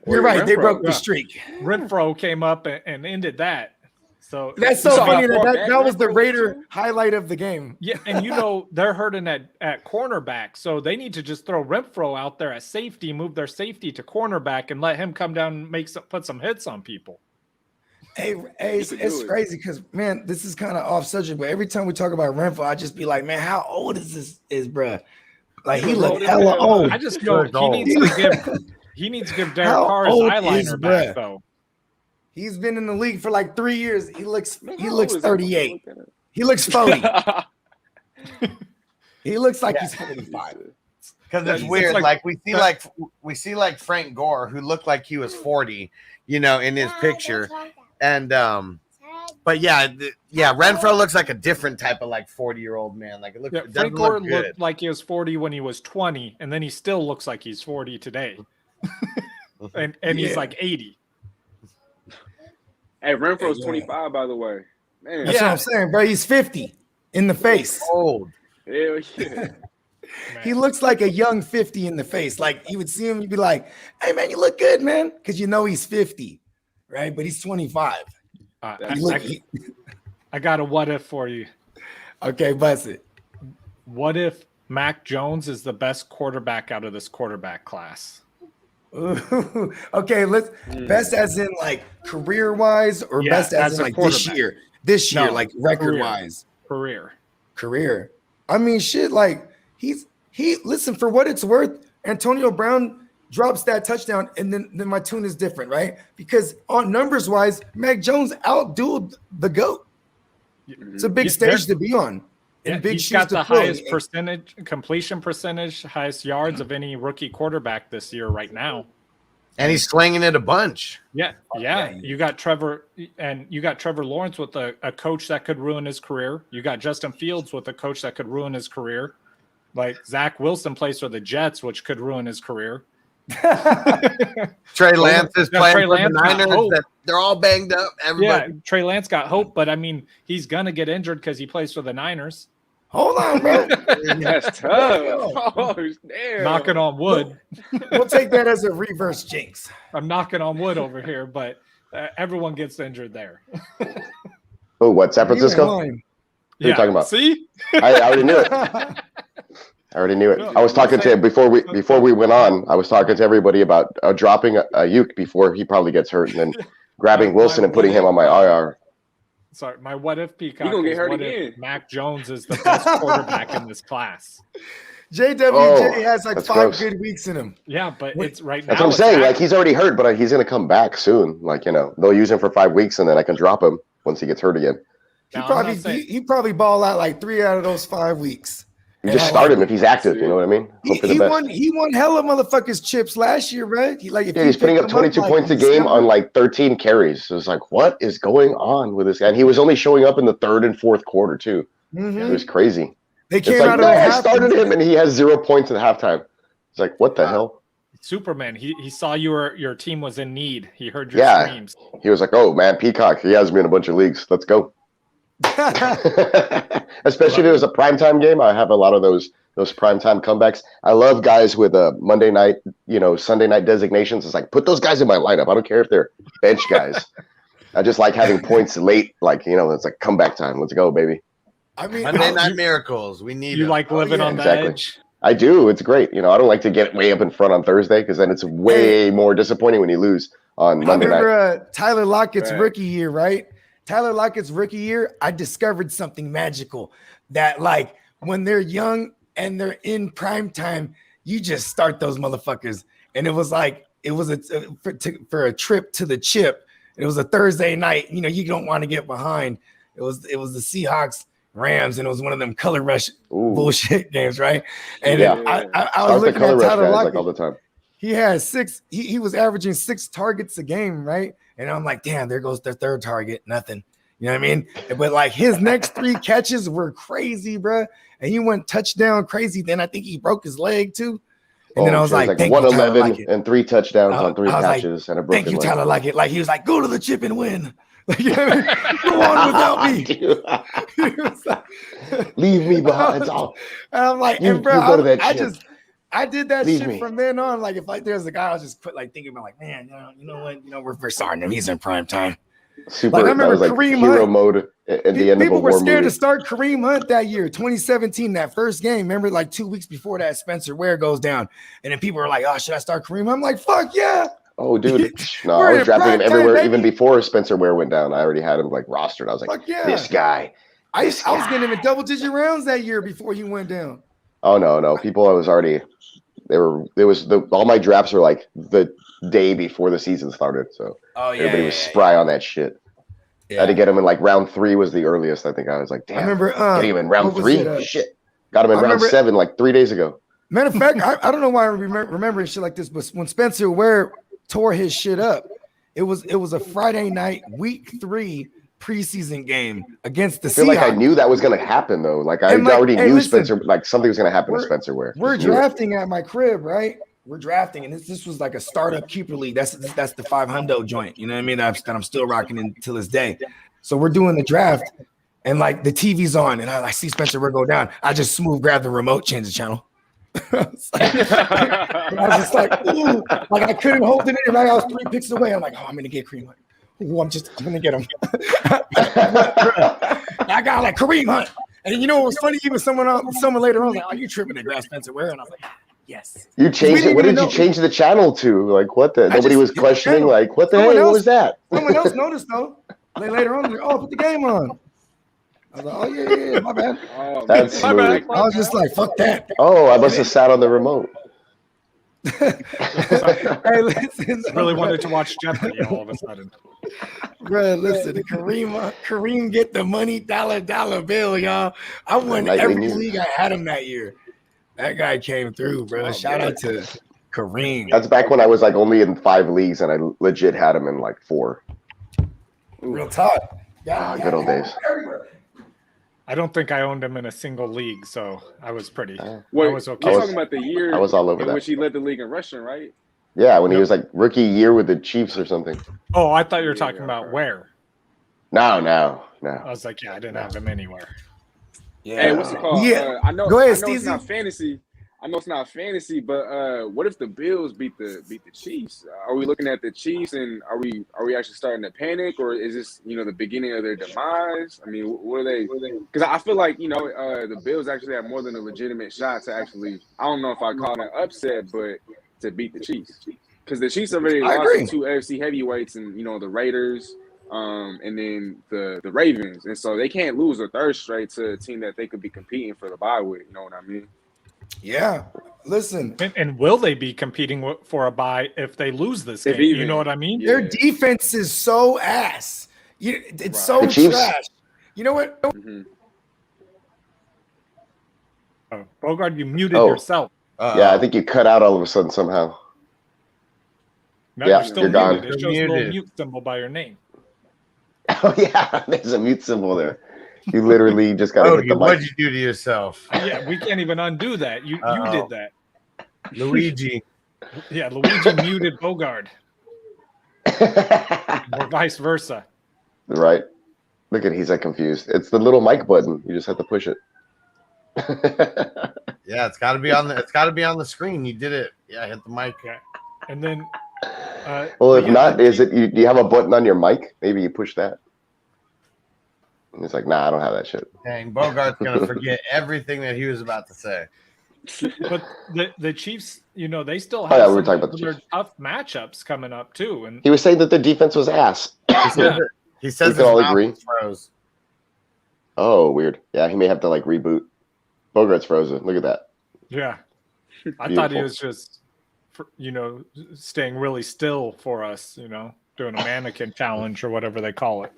You're right. They broke the streak. Renfro came up and ended that. So that's so funny that was the Raider highlight of the game. Yeah, and they're hurting at cornerback, so they need to just throw Renfro out there at safety, move their safety to cornerback, and let him come down and put some hits on people. Hey, it's crazy because man, this is kind of off subject, but every time we talk about Renfro, I just be like, man, how old is bruh? Like he look hella old. I just know he needs to give Derek Carr his eyeliner back though. He's been in the league for like 3 years. He looks 38. He looks 40. He looks like he's 45. Because it's weird. Like we see like Frank Gore, who looked like he was 40, in his picture. And but yeah, Renfro looks like a different type of like 40-year-old man. Like Frank Gore looked like he was 40 when he was 20, and then he still looks like he's 40 today. and he's like 80. Hey, Renfro's 25, by the way. Man. That's what I'm saying, bro. He's 50 in the face. Old. Hell yeah. He looks like a young 50 in the face. Like you would see him, you'd be like, "Hey man, you look good, man," because he's 50, right? But he's 25. I got a what if for you. Okay, bust it. What if Mac Jones is the best quarterback out of this quarterback class? Ooh, okay, best as in like career wise, or best as in like this year, like record wise. Career. I mean, shit. Like listen, for what it's worth, Antonio Brown drops that touchdown, and then my tune is different, right? Because on numbers wise, Mac Jones outdueled the GOAT. It's a big stage to be on. He's got the highest completion percentage, highest yards of any rookie quarterback this year right now. And he's slinging it a bunch. Yeah. You got Trevor Lawrence with a coach that could ruin his career. You got Justin Fields with a coach that could ruin his career. Like Zach Wilson plays for the Jets, which could ruin his career. Trey Lance is playing for the Niners. They're all banged up. Everybody. Yeah, Trey Lance got hope, but I mean, he's gonna get injured because he plays for the Niners. Hold on, bro. That's tough. Oh, damn. Knocking on wood. We'll take that as a reverse jinx. I'm knocking on wood over here, but everyone gets injured there. Oh, what? San Francisco? What are you talking about? See? I already knew it. I was talking to him before we went on. I was talking to everybody about dropping a Ayuk before he probably gets hurt, and then grabbing Wilson and putting him on my IR. Sorry, my what if Peacock gonna get is hurt what again. if Mac Jones is the best quarterback in this class. JWJ has like 5 gross. good weeks in him. Yeah, but it's right now. That's what I'm saying. Like he's already hurt, but he's going to come back soon. Like, they'll use him for 5 weeks, and then I can drop him once he gets hurt again. He probably ball out like 3 out of those 5 weeks. You just start him if he's active. You know what I mean? He won hella motherfuckers chips last year, right? He's putting up 22 points a game on like 13 carries. So it's like, what is going on with this guy? And he was only showing up in the 3rd and 4th quarter too. Mm-hmm. It was crazy. They came out of I started him and he has 0 points at halftime. It's like, what the hell? Superman, he saw your team was in need. He heard your screams. He was like, oh man, Peacock, he has me in a bunch of leagues. Let's go. Especially if it was a primetime game. I have a lot of those primetime comebacks. I love guys with a Monday night, Sunday night designations. It's like, put those guys in my lineup. I don't care if they're bench guys. I just like having points late. Like, it's like comeback time. Let's go, baby. I mean, Monday night miracles. We need you them. Like living on the edge. I do. It's great. I don't like to get way up in front on Thursday because then it's way more disappointing when you lose on Monday night. I remember Tyler Lockett's rookie year, right? Tyler Lockett's rookie year, I discovered something magical that, like, when they're young and they're in prime time, you just start those motherfuckers. And it was like, it was for a trip to the chip. It was a Thursday night. You don't want to get behind. It was the Seahawks Rams, and it was one of them color rush bullshit games, right? And I was looking at Tyler Lockett like all the time. He had 6. He was averaging 6 targets a game, right? And I'm like, damn, there goes their 3rd target, nothing. You know what I mean? But like his next 3 catches were crazy, bro. And he went touchdown crazy. Then I think he broke his leg too. And then I was like 111 and 3 touchdowends on 3 catches and a broken leg. Thank you, Tyler Lockett. Like he was like, go to the chip and win. Like, you know what I mean? Go on without me. He was like, leave me behind. And I'm like, bro, I did that shit from then on. Like, if like there's a guy, I was just thinking about like, man, you know what? We're starting him. He's in prime time. Super. Like, I remember Kareem hero Hunt. Mode at the end People of a were war scared movie. to start Kareem Hunt that year, 2017, that first game. Remember, like 2 weeks before that, Spencer Ware goes down, and then people were like, "Oh, should I start Kareem?" I'm like, "Fuck yeah!" Oh, dude, no, I was drafting him everywhere. Even before Spencer Ware went down, I already had him like rostered. I was like, "This guy." I was getting him in double-digit rounds that year before he went down. Oh no, people, I was already. All my drafts were like the day before the season started, so everybody was spry on that shit. Yeah. I had to get him in like round 3 was the earliest. I think I was like, damn. I remember getting him in round 3. Shit, got him in round 7 like 3 days ago. Matter of fact, I don't know why I'm remembering shit like this, but when Spencer Ware tore his shit up, it was a Friday night, week 3 preseason game against the Seahawks. I feel like I knew that was going to happen, though. Like, I already knew Spencer, like, something was going to happen to Spencer Ware. We're drafting at my crib, right? We're drafting, and this was like a startup keeper league. That's the 500 joint. You know what I mean? That I'm still rocking until this day. So we're doing the draft, and like the TV's on, and I see Spencer Ware go down. I just smooth grab the remote, change the channel. I was just like, ooh, like I couldn't hold it in. Right? I was 3 picks away. I'm like, oh, I'm gonna get Kareem Hunt. Ooh, I'm gonna get him. I got like Kareem Hunt, and you know what was funny? Even someone later on was like, oh, you tripping to grab Spencer Ware, and I was like, yes. You changed it. What did you change the channel to? Like, what the? Nobody was questioning. Like, what the hell? What was that? Someone else noticed though. Later on, like, oh, put the game on. I was like, oh yeah, my bad. That's my bad. I was just like, fuck that. Oh, I must have sat on the remote. Hey, listen, really wanted to watch Jeopardy all of a sudden. Bro, listen, Kareem get the money dollar bill, y'all. I won every league I had him that year. That guy came through, bro. Shout out to Kareem. That's back when I was like only in 5 leagues, and I legit had him in like 4. Real talk. Good old days. I don't think I owned him in a single league, so I was pretty. I was okay. I was talking about the year. I was all over in that. which he led the league in rushing, right? Yeah, when he was like rookie year with the Chiefs or something. Oh, I thought you were talking about where. No. I was like, yeah, I didn't have him anywhere. Yeah. Hey, what's it called? Yeah. I know. Go ahead, I know it's Steezy. not fantasy. I know it's not fantasy, but what if the Bills beat the Chiefs? Are we looking at the Chiefs, and are we actually starting to panic, or is this the beginning of their demise? I mean, what are they? Because I feel like the Bills actually have more than a legitimate shot to actually. I don't know if I call it an upset, but to beat the Chiefs, because the Chiefs already lost to 2 AFC heavyweights, and the Raiders, and then the Ravens, and so they can't lose a third straight to a team that they could be competing for the bye with. You know what I mean? Yeah, listen. And will they be competing for a bye if they lose this game? You know what I mean? Their defense is so ass. It's so trash. You know what? Oh, Bogard, you muted yourself. Yeah, I think you cut out all of a sudden somehow. No, you're still muted. gone. It shows a little mute symbol by your name. Oh yeah, there's a mute symbol there. You literally just got to hit the mic. What'd you do to yourself? Yeah, we can't even undo that. You did that. Luigi. Yeah, Luigi muted Bogard. Or vice versa. Right. Look at he's like confused. It's the little mic button. You just have to push it. Yeah, it's got to be on the screen. You did it. Yeah, hit the mic. Yeah. And then well, if not, do you have a button on your mic? Maybe you push that. And it's like, nah, I don't have that shit. Dang, Bogart's gonna forget everything that he was about to say. But the Chiefs, they still have we're talking about the their tough matchups coming up too. And he was saying that the defense was ass. He says we can all agree. Froze. Oh, weird. Yeah, he may have to like reboot. Bogart's frozen. Look at that. Yeah, I thought he was just, staying really still for us. Doing a mannequin challenge or whatever they call it.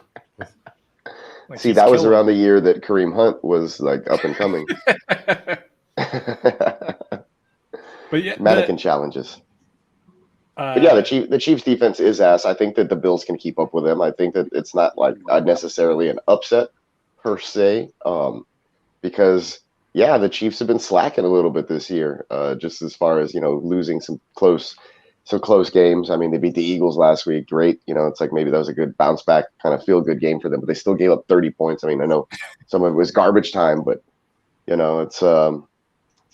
Like see, that was around the year that Kareem Hunt was like up and coming. But yeah, mannequin challenges. But yeah, the Chiefs defense is ass. I think that the Bills can keep up with them. I think that it's not like necessarily an upset per se, because the Chiefs have been slacking a little bit this year, just as far as losing some close games. I mean, they beat the Eagles last week. Great. It's like maybe that was a good bounce back kind of feel good game for them, but they still gave up 30 points. I mean, I know some of it was garbage time, but it's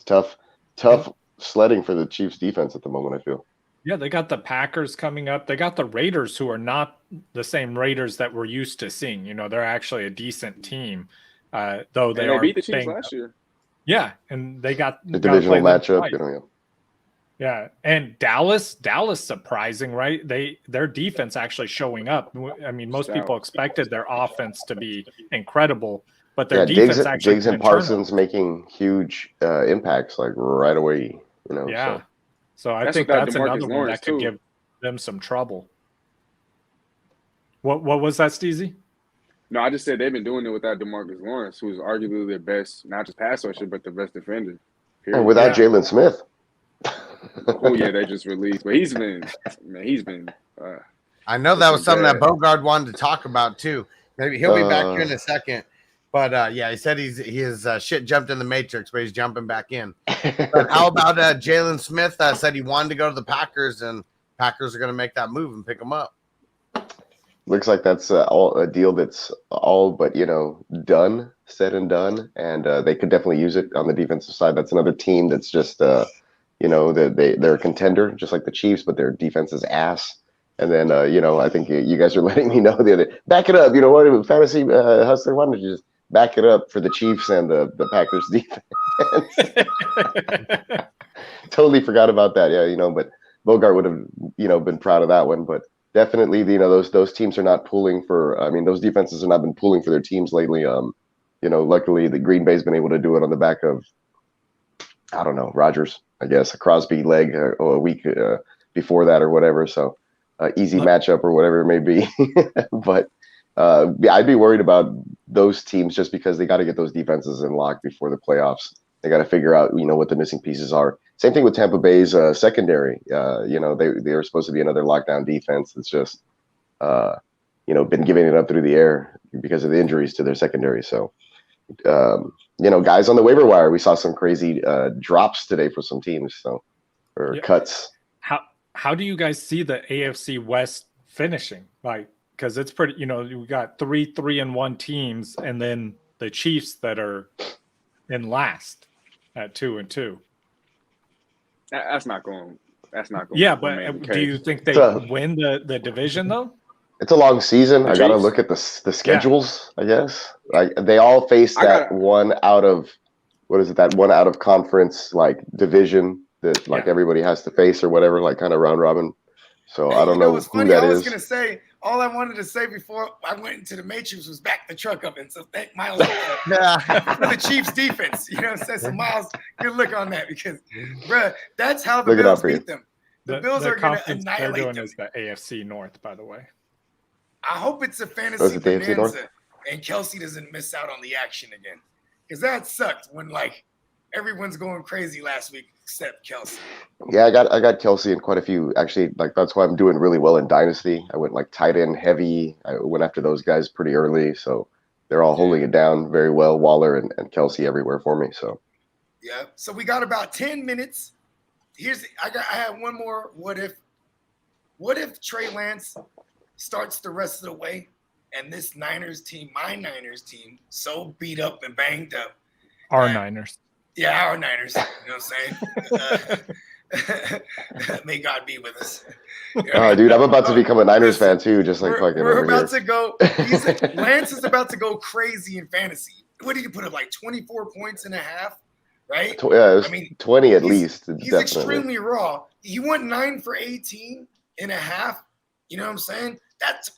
tough sledding for the Chiefs defense at the moment, I feel. Yeah, they got the Packers coming up. They got the Raiders, who are not the same Raiders that we're used to seeing. They're actually a decent team, though they beat the Chiefs last year. Yeah, and they got the divisional matchup. Yeah, and Dallas surprising, right? Their defense actually showing up. I mean, most people expected their offense to be incredible, but their defense actually Diggs and Parsons making huge impacts like right away. Yeah, so I think that's another one that could give them some trouble. What was that, Steezy? No, I just said they've been doing it without DeMarcus Lawrence, who's arguably their best, not just pass rusher, but the best defender. And without Jalen Smith. Oh yeah, they just released, but he's been. I know that was something that Bogard wanted to talk about too. Maybe he'll be back here in a second. But yeah, he said his shit jumped in the Matrix, but he's jumping back in. But how about Jalen Smith? Said he wanted to go to the Packers, and Packers are going to make that move and pick him up. Looks like that's all a deal that's all but done, said and done, and they could definitely use it on the defensive side. That's another team that's just they're a contender, just like the Chiefs, but their defense is ass. And then I think you guys are letting me know the other back it up. You know what, fantasy hustler? Why don't you just back it up for the Chiefs and the Packers defense? Totally forgot about that. Yeah, but Bogart would have been proud of that one, but. Definitely, those teams are not pulling for. I mean, those defenses have not been pulling for their teams lately. Luckily, the Green Bay's been able to do it on the back of, I don't know, Rodgers, I guess, a Crosby leg a week before that or whatever. So, easy matchup or whatever it may be. But I'd be worried about those teams just because they got to get those defenses in lock before the playoffs. They got to figure out, what the missing pieces are. Same thing with Tampa Bay's secondary. They were supposed to be another lockdown defense. It's just, been giving it up through the air because of the injuries to their secondary. So, guys on the waiver wire, we saw some crazy drops today for some teams. Cuts. How do you guys see the AFC West finishing? Because it's pretty. We got 3 3-1 teams, and then the Chiefs that are in last at 2-2. That's not going. Yeah, but do you think they win the division though? It's a long season. I got to look at the schedules. I guess they all face one out of conference division that everybody has to face or whatever, kind of round robin. So I don't know who that is. I was gonna say all I wanted to say before I went into the Matrix was back the truck up, and so thank Miles for the Chiefs defense. So Miles, good look on that because, bruh, that's how the Bills beat them. The Bills are gonna annihilate them. Is the AFC North, by the way. I hope it's a fantasy bonanza and Kelsey doesn't miss out on the action again, because that sucked when everyone's going crazy last week except Kelsey. Yeah, I got Kelsey in quite a few. Actually, that's why I'm doing really well in Dynasty. I went tight end heavy. I went after those guys pretty early, so they're all holding it down very well. Waller and Kelsey everywhere for me. So yeah. So we got about 10 minutes. I have one more. What if Trey Lance starts the rest of the way, and this Niners team, my Niners team, so beat up and banged up. Niners. Yeah, our Niners. You know what I'm saying? May God be with us. Dude, I'm about to become a Niners fan too, just like fucking we're over about here. to go. Lance is about to go crazy in fantasy. What did he put up, 24 points and a half? Right? Yeah, it was 20 at least. He's extremely raw. He went 9 for 18 and a half. You know what I'm saying? That's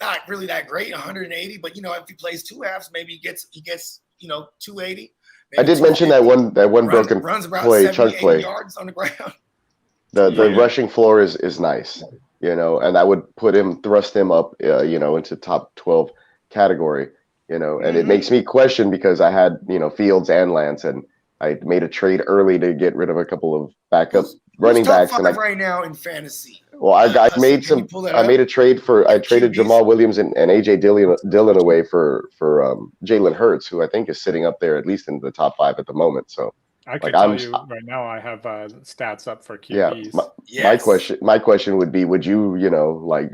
not really that great, 180. But if he plays 2 halves, maybe he gets 280. I did mention that one broken runs about play, chunk play. Yards on the ground. The rushing floor is nice, and I would thrust him up, into top 12 category, and it makes me question because I had, Fields and Lance, and I made a trade early to get rid of a couple of backup running backs. Top 5 right now in fantasy. Well, I made a trade I traded Jamal Williams and AJ Dillon away for Jalen Hurts, who I think is sitting up there at least in the top 5 at the moment. So I can tell you right now, I have stats up for QBs. Yeah, my question would be, would you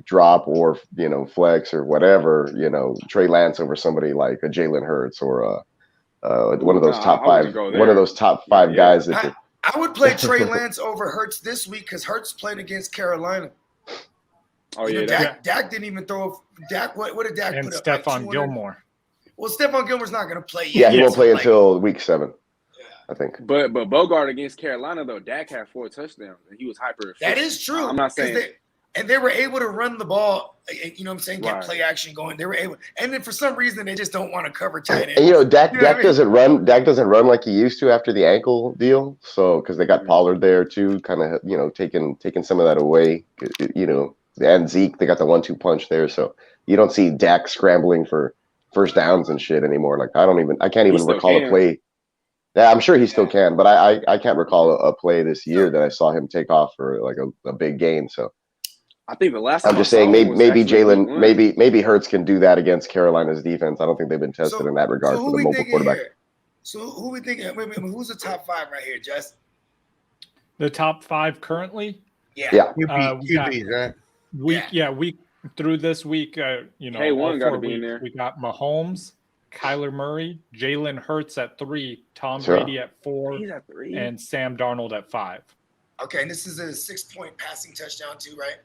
drop or flex or whatever Trey Lance over somebody like a Jalen Hurts or one of those top 5 guys that. I would play Trey Lance over Hurts this week because Hurts played against Carolina. Oh, yeah. Dak didn't even throw. Dak, what did Dak and put up? Stephon Gilmore. Well, Stephon Gilmore's not going to play yet. Yeah, he won't play until week 7, I think. But Bogard against Carolina, though, Dak had 4 touchdowns, and he was hyper efficient. That is true. I'm not saying. They were able to run the ball, get play action going. They were able, and then for some reason they just don't want to cover tight end. And Dak doesn't run. Dak doesn't run like he used to after the ankle deal. So because they got Pollard there too, kind of taking some of that away. And Zeke, they got the 1-2 punch there. So you don't see Dak scrambling for first downs and shit anymore. I can't even recall a play. Yeah, I'm sure he still can, but I can't recall a play this year that I saw him take off for like a big gain. So I think the last time I'm just I saw saying him was maybe actually week Jalen, one. maybe Hurts can do that against Carolina's defense. I don't think they've been tested in that regard who for the we mobile thinking quarterback. here? So who we thinking? Wait, who's the top 5 right here, Jess? The top 5 currently. Yeah. QBs, right? Week through this week, you know, K1 all gotta 4 be in weeks, there. we got Mahomes, Kyler Murray, Jalen Hurts at 3, Tom Sure. Brady at 4, He's at 3. and Sam Darnold at 5. Okay, and this is a 6-point passing touchdown too, right?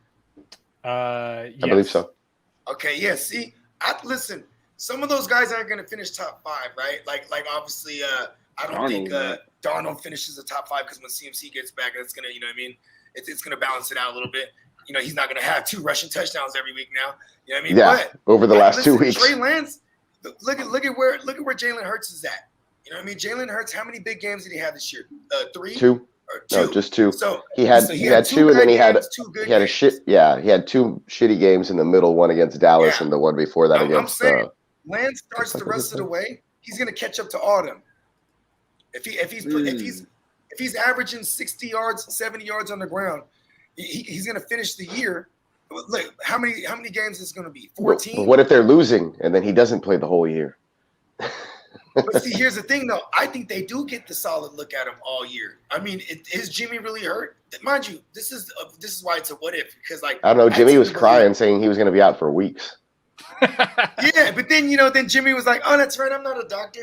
I believe so. Okay, yeah. See, listen. Some of those guys aren't going to finish top 5, right? Like obviously, I don't think Darnold finishes the top 5 because when CMC gets back, that's gonna, you know what I mean? It's gonna balance it out a little bit. You know, he's not gonna have 2 rushing touchdowns every week now. You know what I mean? Yeah, but over the last 2 weeks. Trey Lance, look at where Jalen Hurts is at. You know what I mean? Jalen Hurts, how many big games did he have this year? 3? 2. Or 2? No, just 2. So he had 2, and then he had a shit. Yeah, he had 2 shitty games in the middle, one against Dallas and the one before that against. Lance starts the rest of the way, he's gonna catch up to all them. If he's averaging 60 yards, 70 yards on the ground, he's gonna finish the year. Look, how many games is it gonna be? 14. What if they're losing and then he doesn't play the whole year? But see, here's the thing, though. I think they do get the solid look at him all year. I mean, is Jimmy really hurt? Mind you, this is why it's a what if, because like I don't know. Jimmy was crying, saying he was going to be out for weeks. Yeah, but then then Jimmy was like, "Oh, that's right, I'm not a doctor."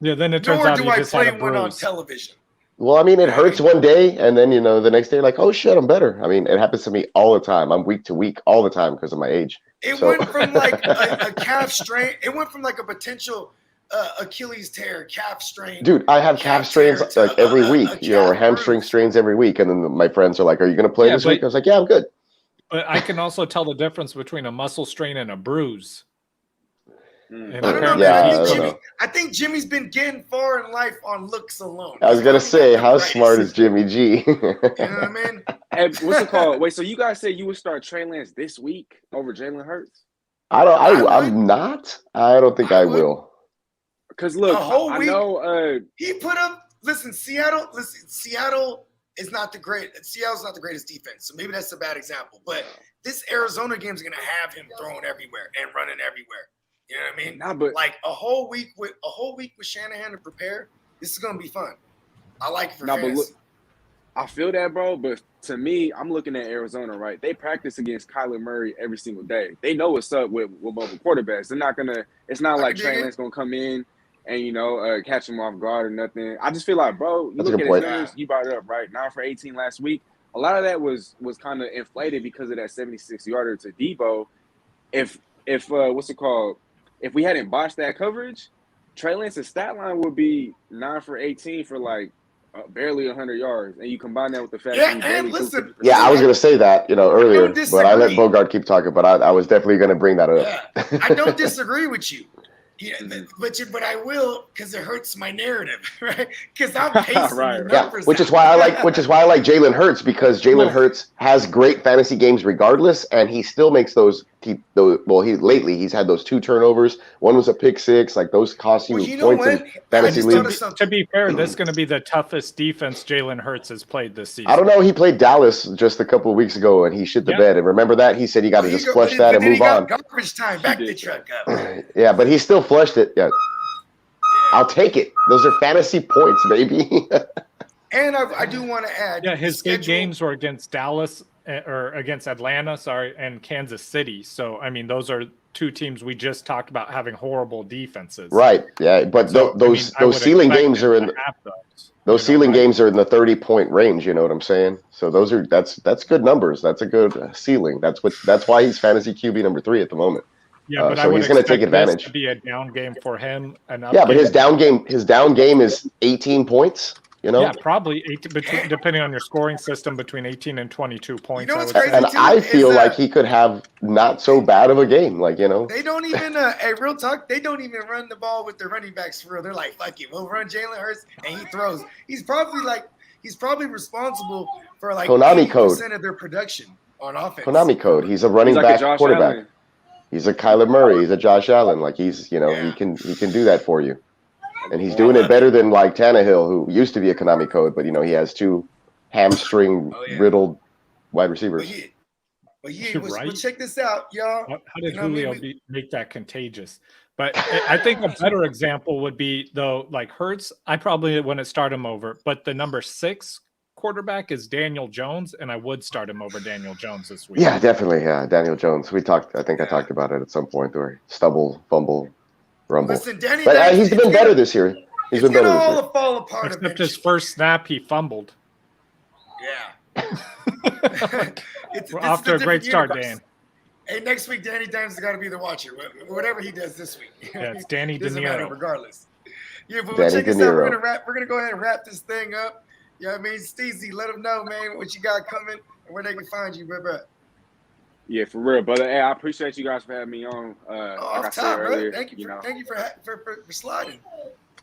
Yeah, then it turns out he just had a bruise. One on television. Well, I mean, it hurts one day, and then the next day, like, oh shit, I'm better. I mean, it happens to me all the time. I'm week to week all the time because of my age. It went from like a calf strain. It went from like a potential Achilles tear, calf strain. Dude, I have calf strains like every week, or hamstring strains every week, and then my friends are like, "Are you going to play this week?" I was like, "Yeah, I'm good." But I can also tell the difference between a muscle strain and a bruise. I don't know. I think Jimmy's been getting far in life on looks alone. I was gonna say, how smart is Jimmy G? You know what I mean? Hey, what's it called? Wait, so you guys said you would start Trey Lance this week over Jalen Hurts? I'm not. I don't think I will. Because look, whole week, I know he put up. Listen, Seattle is not the great. Seattle's not the greatest defense, so maybe that's a bad example. But this Arizona game is gonna have him throwing everywhere and running everywhere. You know what I mean? Nah, but like a whole week with Shanahan to prepare, this is gonna be fun. I like it for fans. But look, I feel that, bro. But to me, I'm looking at Arizona, right? They practice against Kyler Murray every single day. They know what's up with mobile quarterbacks. They're not gonna. It's not like Trey Lance gonna come in and catch him off guard or nothing. I just feel like, bro, you look at his numbers. You brought it up, right? 9 for 18 last week. A lot of that was kind of inflated because of that 76-yarder to Debo. If what's it called? If we hadn't botched that coverage, Trey Lance's stat line would be 9 for 18 for like barely 100 yards, and you combine that with the fact that and listen, I was gonna say that earlier, but I let Bogard keep talking. But I was definitely gonna bring that up. Yeah. I don't disagree with you. Yeah, but I will because it hurts my narrative, right? Because I'm pacing the numbers. Which is why I like Jalen Hurts, because Jalen Hurts has great fantasy games regardless, and he still makes those. Lately he's had those 2 turnovers. One was a pick 6. Like those cost you points in fantasy leagues. To be fair, this is going to be the toughest defense Jalen Hurts has played this season. I don't know. He played Dallas just a couple of weeks ago, and he shit the bed. And remember that? He said you got to just flush that and move on. Garbage time. Back the truck up. Yeah, but he still flushed it. Yeah. I'll take it. Those are fantasy points, baby. And I do want to add. Yeah, his big games were against Dallas or against Atlanta, and Kansas City. So, I mean, those are 2 teams we just talked about having horrible defenses. Right. Yeah, but those ceiling games are in those ceiling games are in the 30-point range. You know what I'm saying? So that's good numbers. That's a good ceiling. That's why he's fantasy QB number 3 at the moment. Yeah, but so he's going to take advantage. To be a down game for him. Yeah, but his down game is 18 points. Yeah, probably depending on your scoring system, between 18 and 22 points. And I feel like he could have not so bad of a game. Like, they don't even real talk. They don't even run the ball with the running backs for real. They're like, fuck it, we'll run Jalen Hurts and he throws. He's probably responsible for like Konami 80% of their production on offense. Konami code. He's a running back quarterback. Allen. He's a Kyler Murray. He's a Josh Allen. Like he can do that for you. And he's doing it better than like Tannehill, who used to be a Konami code, but he has 2 hamstring riddled wide receivers. But well, check this out, y'all. How did Julio make that contagious? But I think a better example would be, though, like Hurts, I probably wouldn't start him over. But the number 6 quarterback is Daniel Jones, and I would start him over Daniel Jones this week. Yeah, definitely. Yeah, Daniel Jones. I talked about it at some point, or stumble, fumble, rumble. Listen, Danny, but he's been better this year. He's been better this year. Fall apart except his first snap, he fumbled. Yeah. We're off to a great start, Dan. Hey, next week, Danny Dimes has got to be the watcher. Whatever he does this week. Yeah, it's Danny De Doesn't matter, Niro. Regardless. Yeah, but Danny check this De out. Niro. We're gonna go ahead and wrap this thing up. You know what I mean? Steezy, let them know, man, what you got coming and where they can find you, bro. Yeah, for real, brother. Hey, I appreciate you guys for having me on. Like I said earlier, thank you for sliding.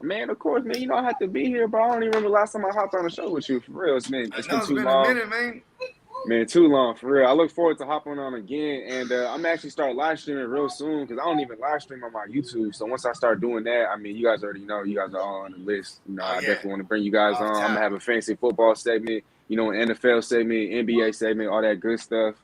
Man, of course, man. I have to be here, bro. I don't even remember the last time I hopped on the show with you. For real, it's been too long. A minute, man. Man, too long, for real. I look forward to hopping on again, and I'm actually start live streaming real soon because I don't even live stream on my YouTube. So once I start doing that, I mean, you guys already know. You guys are all on the list. I definitely want to bring you guys on. I'm gonna have a fantasy football segment, an NFL segment, NBA segment, all that good stuff.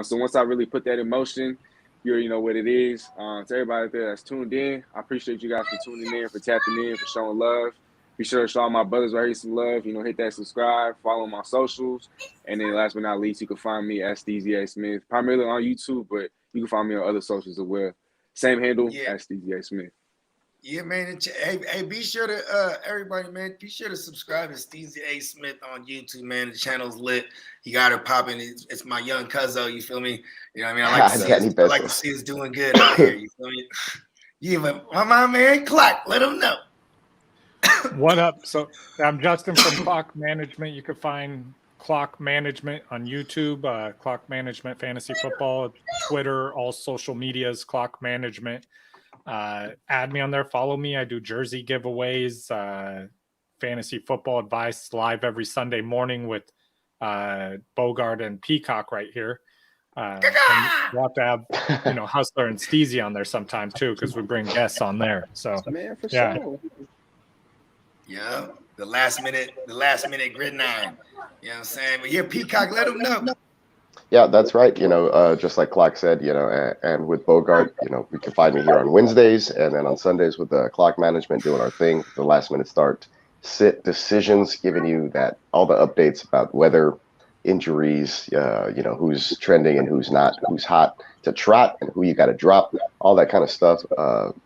So once I really put that in motion, you already know what it is. To everybody out there that's tuned in, I appreciate you guys for tuning in, for tapping in, for showing love. Be sure to show all my brothers right here some love. Hit that subscribe, follow my socials. And then last but not least, you can find me at Steezy A. Smith, primarily on YouTube, but you can find me on other socials as well. Same handle, at Steezy A. Smith. Yeah, man. Hey, be sure to, everybody, man, be sure to subscribe to Steezy A. Smith on YouTube, man. The channel's lit. You got it popping. It's my young cuzzo, you feel me? You know what I mean? I like to see us doing good out here, you feel me? Yeah, but my man, Clock, let him know. What up? So I'm Justin from Clock Management. You can find Clock Management on YouTube, Clock Management Fantasy Football, Twitter, all social medias, Clock Management. Add me on there, follow me. I do jersey giveaways, fantasy football advice live every Sunday morning with Bogard and Peacock right here. And we'll have to have Hustler and Steezy on there sometime too, because we bring guests on there. So man, for sure. Yeah, the last minute gridiron. You know what I'm saying? But here, Peacock, let them know. Yeah, that's right. Just like Clock said, and with Bogart, we can find me here on Wednesdays, and then on Sundays with the Clock Management doing our thing, the last minute start, sit decisions, giving you all the updates about weather, injuries, who's trending and who's not, who's hot to trot and who you got to drop, all that kind of stuff.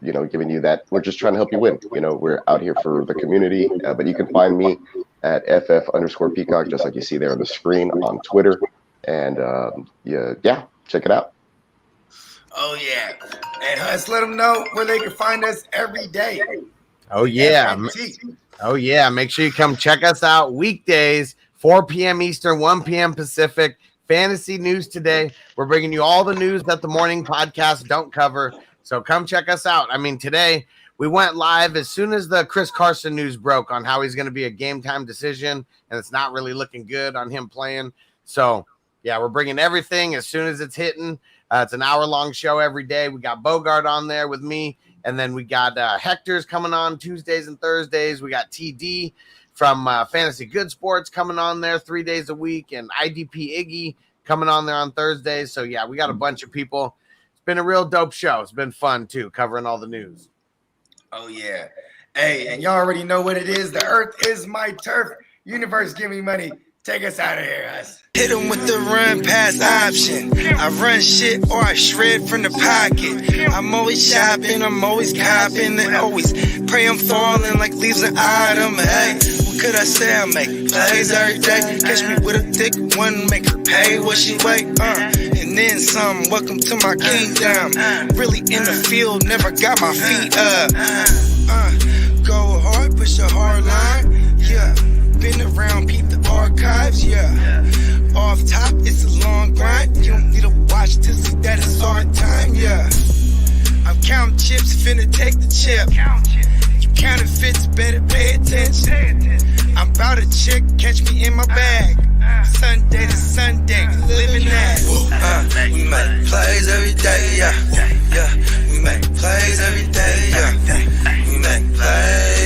Giving you that. We're just trying to help you win. We're out here for the community, but you can find me at ff_Peacock, just like you see there on the screen on Twitter. And check it out. Oh yeah, and let's let them know where they can find us every day. Oh yeah, make sure you come check us out weekdays, 4 p.m. Eastern, 1 p.m. Pacific. Fantasy news today. We're bringing you all the news that the morning podcasts don't cover. So come check us out. I mean, today we went live as soon as the Chris Carson news broke on how he's going to be a game time decision, and it's not really looking good on him playing. So yeah, we're bringing everything as soon as it's hitting. It's an hour-long show every day. We got Bogart on there with me, and then we got Hector's coming on Tuesdays and Thursdays. We got TD from Fantasy Good Sports coming on there 3 days a week, and IDP Iggy coming on there on Thursdays. So yeah, we got a bunch of people. It's been a real dope show. It's been fun too, covering all the news. Oh yeah. Hey, and y'all already know what it is. The earth is my turf. Universe, give me money. Take us out of here, guys. Hit him with the run pass option. I run shit or I shred from the pocket. I'm always shopping, I'm always copping, and always pray I'm falling like leaves an item. Hey, what could I say? I make plays every day. Catch me with a thick one, make her pay what she weigh. And then some. Welcome to my kingdom. Really in the field, never got my feet up. Go hard, push a hard line. Yeah. Been around, peep the archives, yeah. Off top, it's a long grind. You don't need to watch to see that it's hard time, yeah. I'm counting chips, finna take the chip. You counterfeits, better pay attention. I'm about a chick, catch me in my bag. Sunday to Sunday, we living that.